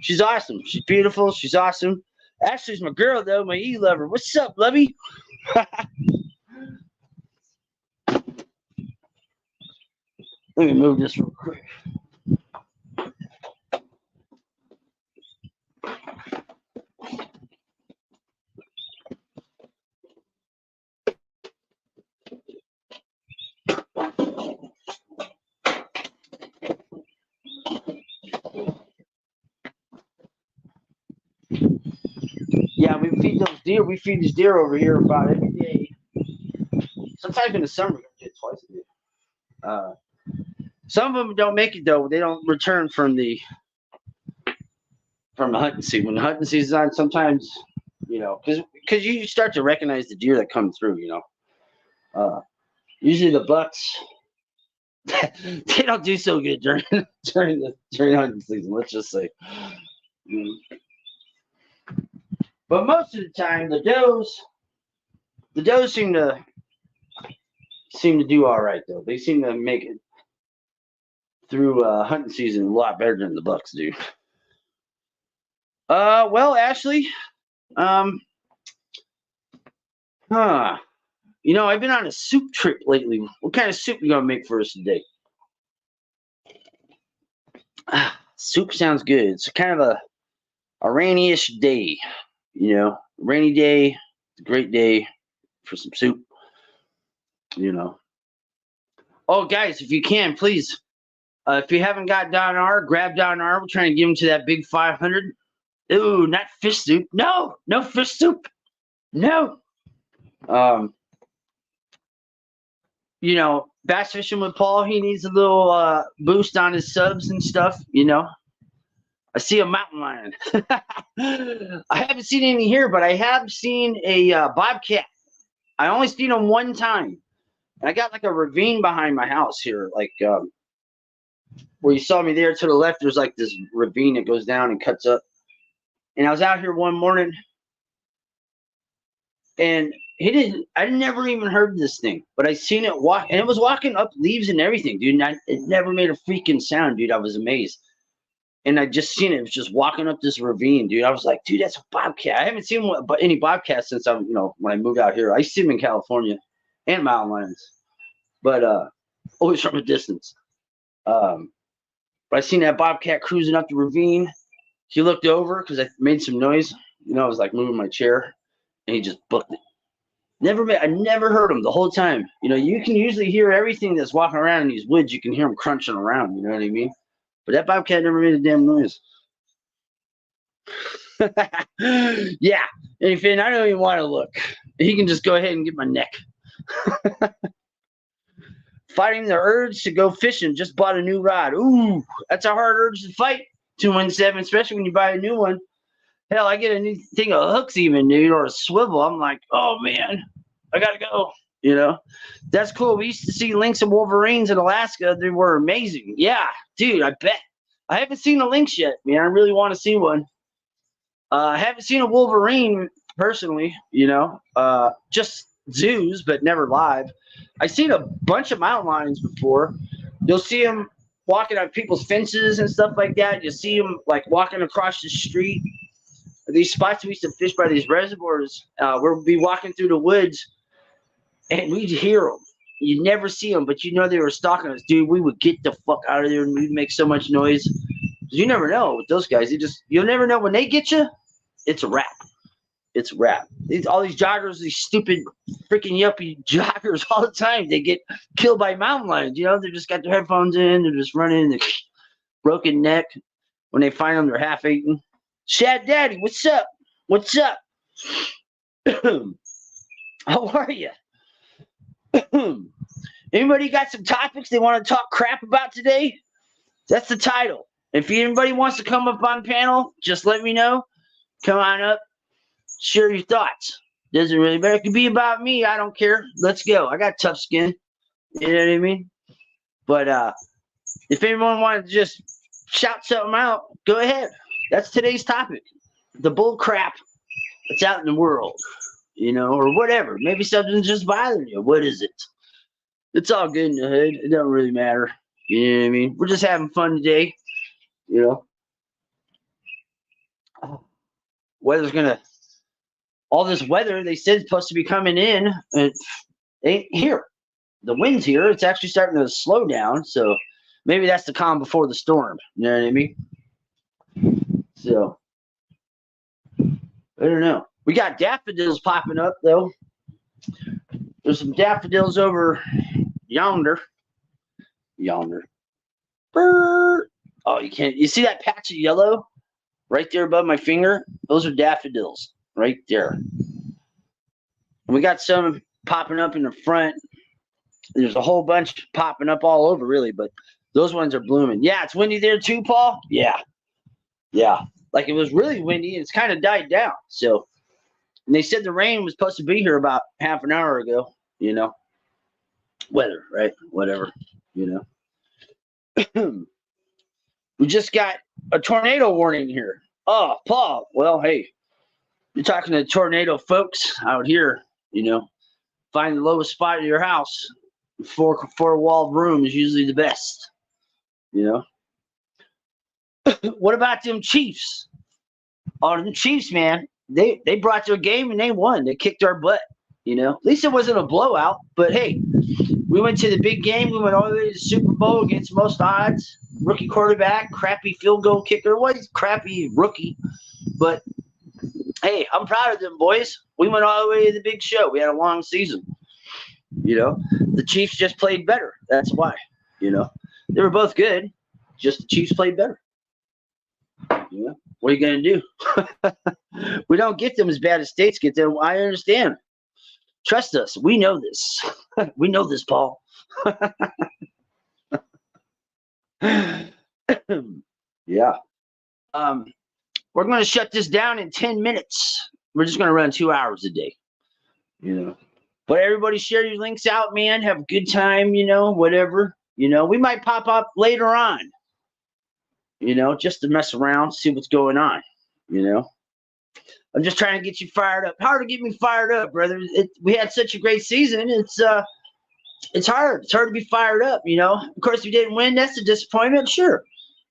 She's awesome. She's beautiful. She's awesome. Ashley's my girl, though, my e-lover. What's up, lovey? Let me move this real quick. Yeah, we feed those deer. We feed these deer over here about every day. Sometimes in the summer, we get twice a day. Some of them don't make it though. They don't return from the hunting season. When the hunting season's on, sometimes because you start to recognize the deer that come through. Usually the bucks they don't do so good during hunting season. Let's just say. But most of the time, the does seem to do all right though. They seem to make it through hunting season a lot better than the bucks do. Well, Ashley, I've been on a soup trip lately. What kind of soup you gonna make for us today? Soup sounds good. It's kind of a rainy-ish day. Rainy day, it's a great day for some soup. Oh, guys, if you can, please, if you haven't got Don R, grab Don R. We're trying to give him to that big 500. Ooh, not fish soup. No fish soup. No. Bass fishing with Paul, he needs a little boost on his subs and stuff, I see a mountain lion. I haven't seen any here, but I have seen a bobcat. I only seen him one time. And I got like a ravine behind my house here, like where you saw me there to the left. There's like this ravine that goes down and cuts up. And I was out here one morning, and I never even heard this thing, but I seen it walk, and it was walking up leaves and everything, dude. And it never made a freaking sound, dude. I was amazed. And I just seen it. It was just walking up this ravine, dude. I was like, dude, that's a bobcat. I haven't seen any bobcats since when I moved out here. I see them in California and mountain lions, but always from a distance. But I seen that bobcat cruising up the ravine. He looked over because I made some noise. I was like moving my chair, and he just booked it. I never heard him the whole time. You can usually hear everything that's walking around in these woods. You can hear them crunching around. You know what I mean? But that bobcat never made a damn noise. Yeah. Anything, I don't even want to look. He can just go ahead and get my neck. Fighting the urge to go fishing. Just bought a new rod. Ooh, that's a hard urge to fight. 217, especially when you buy a new one. Hell, I get a new thing of hooks even, dude, or a swivel. I'm like, oh, man, I got to go. That's cool. We used to see lynx and wolverines in Alaska. They were amazing. Yeah, dude, I bet. I haven't seen a lynx yet, man. I really want to see one. I haven't seen a wolverine personally, just zoos, but never live. I've seen a bunch of mountain lions before. You'll see them walking on people's fences and stuff like that. You'll see them like walking across the street. These spots we used to fish by these reservoirs, we'll be walking through the woods, and we'd hear them. You'd never see them, but they were stalking us, dude. We would get the fuck out of there, and we'd make so much noise. You never know with those guys. You'll never know when they get you. It's a wrap. It's a wrap. All these joggers, these stupid freaking yuppie joggers, all the time they get killed by mountain lions. They just got their headphones in. They're just running. They're broken neck. When they find them, they're half eaten. Shad Daddy, what's up? What's up? How are you? Anybody got some topics they want to talk crap about today? That's the title. If anybody wants to come up on panel, just let me know. Come on up. Share your thoughts. Doesn't really matter. It could be about me. I don't care. Let's go. I got tough skin. You know what I mean? But if anyone wanted to just shout something out, go ahead. That's today's topic. The bull crap that's out in the world. you know, or whatever. Maybe something's just bothering you. What is it? It's all good in the hood. It don't really matter. You know what I mean? We're just having fun today, you know. Weather's gonna, all this weather they said is supposed to be coming in, and it ain't here. The wind's here. It's actually starting to slow down, so maybe that's the calm before the storm. You know what I mean? So I don't know. We got daffodils popping up though. There's some daffodils over yonder. Brr. Oh, you can't. You see that patch of yellow right there above my finger? Those are daffodils right there. And we got some popping up in the front. There's a whole bunch popping up all over, really, but those ones are blooming. Yeah, it's windy there too, Paul. Yeah. Like it was really windy, and it's kind of died down. So, and they said the rain was supposed to be here about half an hour ago. You know, weather, right? Whatever. You know. We just got a tornado warning here. Oh, Paul. Well, hey, you're talking to tornado folks out here. You know, find the lowest spot in your house. Four-walled room is usually the best. You know. What about them Chiefs? Oh, them Chiefs, man. They brought their game and they won. They kicked our butt. You know, at least it wasn't a blowout. But hey, we went to the big game. We went all the way to the Super Bowl against most odds. Rookie quarterback, crappy field goal kicker. What is crappy rookie? But hey, I'm proud of them boys. We went all the way to the big show. We had a long season. You know, the Chiefs just played better. That's why. You know, they were both good. Just the Chiefs played better. You know, what are you gonna do? We don't get them as bad as states get them. I understand. Trust us. We know this. We know this, Paul. Yeah. We're going to shut this down in 10 minutes. We're just going to run 2 hours a day. You know. But everybody share your links out, man. Have a good time, you know, whatever. You know, we might pop up later on. You know, just to mess around, see what's going on. You know. I'm just trying to get you fired up. Hard to get me fired up, brother. We had such a great season. It's hard. It's hard to be fired up, you know. Of course, we didn't win. That's a disappointment, sure.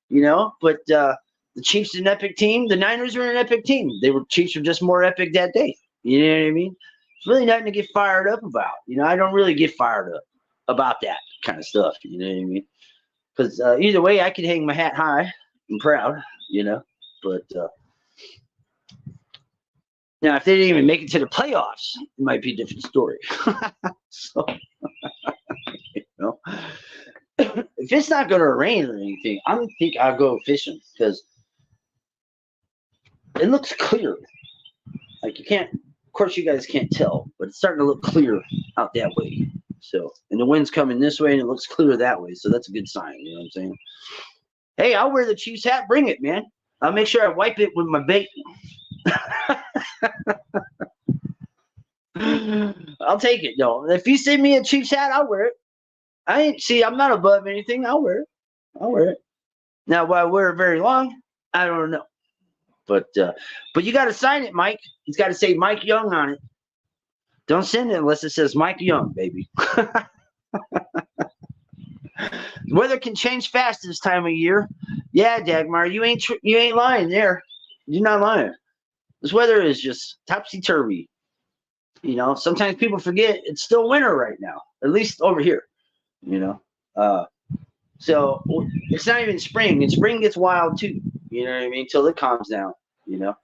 You know, but the Chiefs are an epic team. The Niners are an epic team. Chiefs were just more epic that day. You know what I mean? It's really nothing to get fired up about. You know, I don't really get fired up about that kind of stuff. You know what I mean? Because either way, I could hang my hat high and proud, you know. But now, if they didn't even make it to the playoffs, it might be a different story. So, you know, if it's not going to rain or anything, I don't think I'll go fishing because it looks clear. Like you can't, of course, you guys can't tell, but it's starting to look clear out that way. So, and the wind's coming this way, and it looks clear that way. So that's a good sign. You know what I'm saying? Hey, I'll wear the Chiefs hat. Bring it, man. I'll make sure I wipe it with my bait. I'll take it though. If you send me a Chiefs hat, I'll wear it. I'm not above anything. I'll wear it. Now, will I wear it very long? I don't know. But you got to sign it, Mike. It's got to say Mike Young on it. Don't send it unless it says Mike Young, baby. The weather can change fast this time of year. Yeah, Dagmar, you ain't lying there. You're not lying. This weather is just topsy-turvy. You know, sometimes people forget it's still winter right now, at least over here, you know. So it's not even spring, and spring gets wild too, you know what I mean, until it calms down, you know.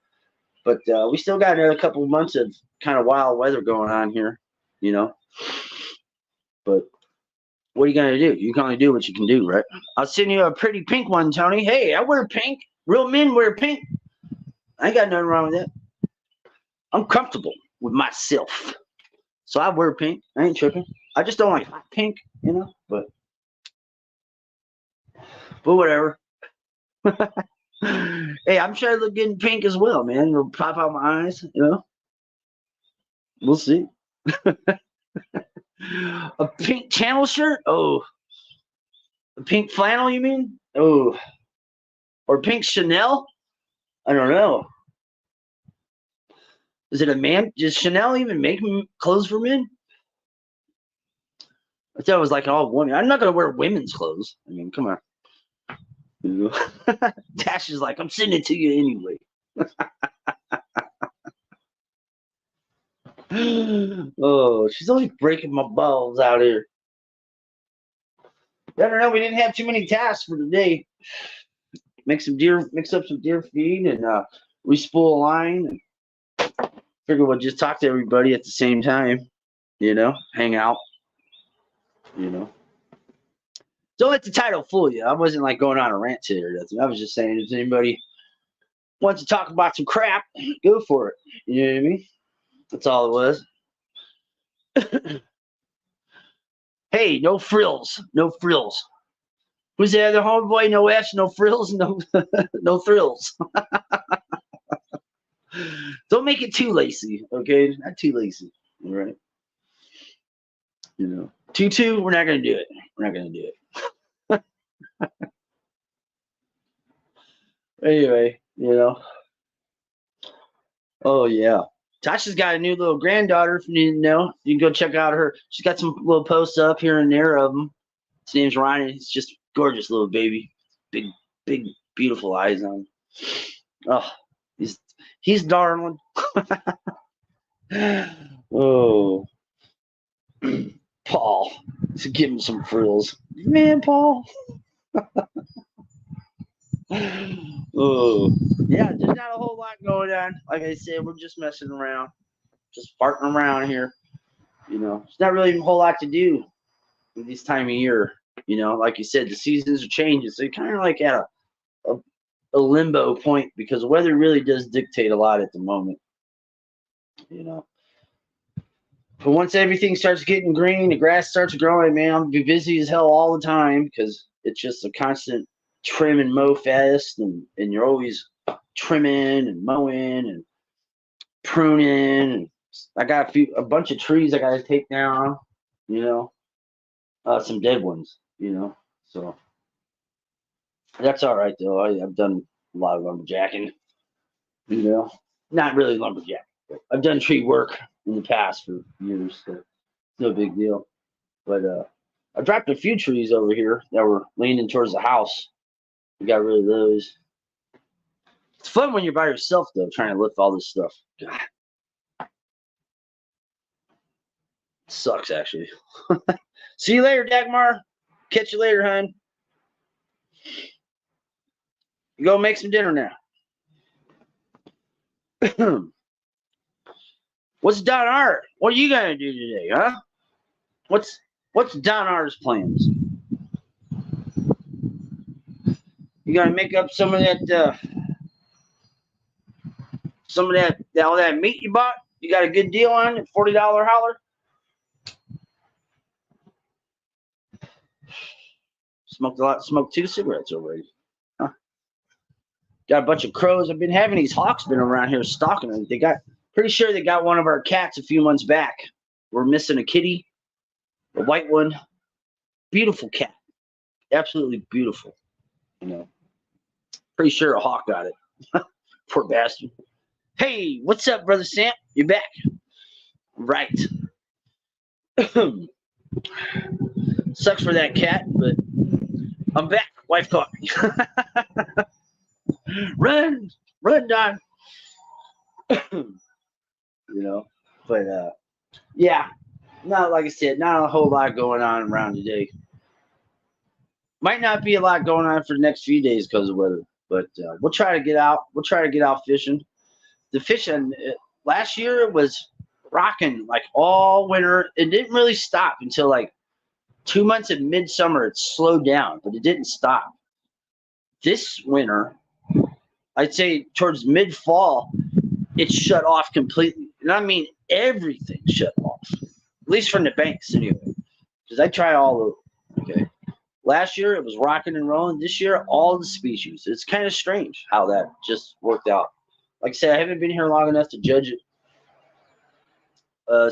But we still got another couple of months of kind of wild weather going on here, you know. But what are you going to do? You can only do what you can do, right? I'll send you a pretty pink one, Tony. Hey, I wear pink. Real men wear pink. I ain't got nothing wrong with that. I'm comfortable with myself. So I wear pink. I ain't tripping. I just don't like hot pink, you know, but whatever. Hey, I'm sure I look good in pink as well, man. It'll pop out my eyes, you know. We'll see. A pink channel shirt? Oh. A pink flannel, you mean? Oh. Or pink Chanel? I don't know. Is it a man? Does Chanel even make clothes for men? I thought it was like all women. I'm not gonna wear women's clothes. I mean, come on. You know? Dash is like, I'm sending it to you anyway. Oh, she's always breaking my balls out here. I don't know. We didn't have too many tasks for today. Mix up some deer feed and respool a line. And figure we'll just talk to everybody at the same time. You know, hang out. You know, don't let the title fool you. I wasn't like going on a rant today or nothing. I was just saying, if anybody wants to talk about some crap, go for it. You know what I mean? That's all it was. Hey, no frills. No frills. Who's the other homeboy? No F's, no frills, no no thrills. Don't make it too lacy, okay? Not too lacy. All right. You know. 2-2, we're not gonna do it. We're not gonna do it. Anyway, you know. Oh yeah. Tasha's got a new little granddaughter, if you didn't know. You can go check out her. She's got some little posts up here and there of them. His name's Ryan. He's just gorgeous little baby. Big, beautiful eyes on him. Oh, he's darling. Oh. Paul. So give him some frills. Man, Paul. Oh. Yeah, there's not a whole lot going on. Like I said, we're just messing around. Just farting around here. You know, there's not really a whole lot to do this time of year. You know, like you said, the seasons are changing. So you're kind of like at a limbo point because the weather really does dictate a lot at the moment. You know. But once everything starts getting green, the grass starts growing, man, I'll be busy as hell all the time because it's just a constant trim and mow fest, and you're always trimming and mowing and pruning. And I got a bunch of trees I got to take down, you know, some dead ones, you know. So that's all right though. I've done a lot of lumberjacking, you know, not really lumberjacking. I've done tree work in the past for years, so it's no big deal. But I dropped a few trees over here that were leaning towards the house. We got rid of those. It's fun when you're by yourself, though, trying to lift all this stuff. God. It sucks, actually. See you later, Dagmar. Catch you later, hon. You go make some dinner now. What's Don R? What are you gonna do today, huh? What's Don R's plans? You gonna make up some of that all that meat you bought? You got a good deal on it? $40 holler? Smoked 2 cigarettes already. Huh? Got a bunch of crows. I've been having these hawks been around here stalking them. Pretty sure they got one of our cats a few months back. We're missing a kitty, a white one. Beautiful cat. Absolutely beautiful. You know. Pretty sure a hawk got it. Poor bastard. Hey, what's up, Brother Sam? You back? Right. Sucks for that cat, but I'm back. Wife caught me. Run, Don. You know, but yeah, not like I said, not a whole lot going on around today. Might not be a lot going on for the next few days because of weather, but we'll try to get out. We'll try to get out fishing. The fishing last year it was rocking like all winter. It didn't really stop until like 2 months in midsummer. It slowed down, but it didn't stop. This winter, I'd say towards mid-fall, it shut off completely. And I mean everything shut off, at least from the banks anyway. Because I try all over. Okay. Last year it was rocking and rolling. This year, all the species. It's kind of strange how that just worked out. Like I said, I haven't been here long enough to judge it.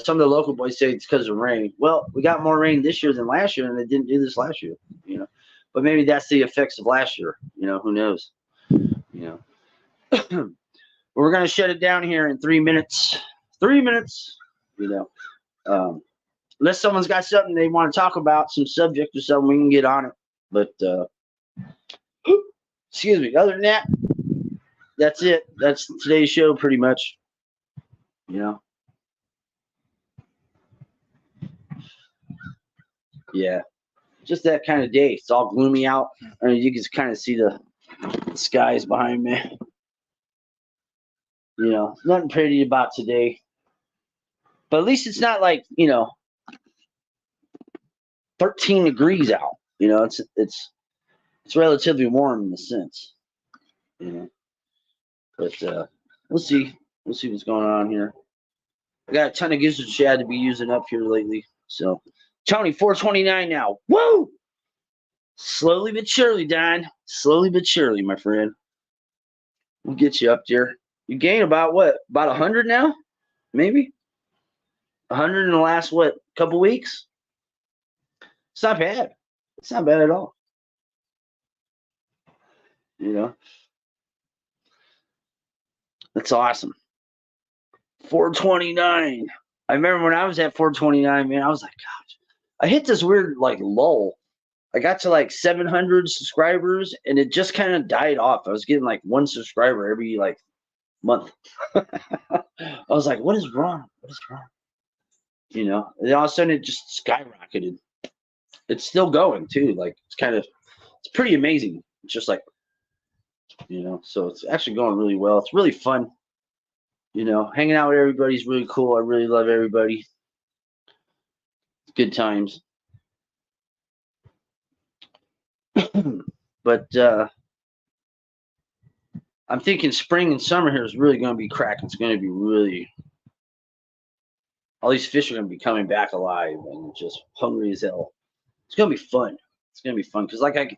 Some of the local boys say it's because of rain. Well, we got more rain this year than last year, and they didn't do this last year. You know, but maybe that's the effects of last year. You know, who knows? You know. We're gonna shut it down here in 3 minutes. 3 minutes. You know, unless someone's got something they want to talk about, some subject or something, we can get on it. But excuse me. Other than that, that's it. That's today's show, pretty much. You know. Yeah, just that kind of day. It's all gloomy out. I mean, you can kind of see the skies behind me. You know, nothing pretty about today. But at least it's not like, you know, 13 degrees out. You know, it's relatively warm in the sense. You know, but we'll see. We'll see what's going on here. I got a ton of gizzard shad to be using up here lately, so. Tony, 429 now. Woo! Slowly but surely, Don. Slowly but surely, my friend. We'll get you up there. You gain about what? About 100 now? Maybe? 100 in the last, what, couple weeks? It's not bad. It's not bad at all. You know? That's awesome. 429. I remember when I was at 429, man, I was like, gosh. I hit this weird like lull. I got to like 700 subscribers and it just kind of died off. I was getting like 1 subscriber every like month. I was like, what is wrong? What is wrong? You know, and all of a sudden it just skyrocketed. It's still going too. Like it's pretty amazing. It's just like, you know, so it's actually going really well. It's really fun. You know, hanging out with everybody's really cool. I really love everybody. Good times. But I'm thinking spring and summer here is really going to be cracking. It's going to be really, all these fish are going to be coming back alive and just hungry as hell. It's going to be fun. It's going to be fun because like I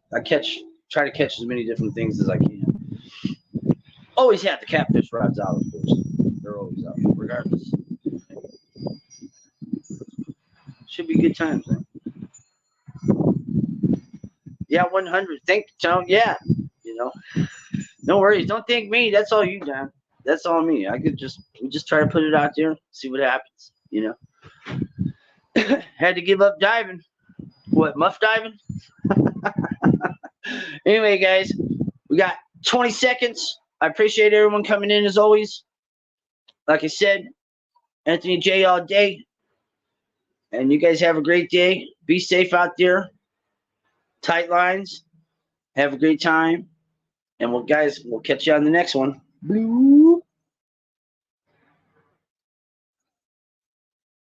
try to catch as many different things as I can. Always have the catfish rods out, of course. They're always out, regardless. Should be good times, man. Yeah, 100. Thank Tom. Yeah, you know, no worries. Don't thank me. That's all you, John. That's all me. We just try to put it out there, see what happens. You know, had to give up diving. What, muff diving? Anyway, guys, we got 20 seconds. I appreciate everyone coming in as always. Like I said, Anthony J all day. And you guys have a great day. Be safe out there. Tight lines. Have a great time. And we'll catch you on the next one.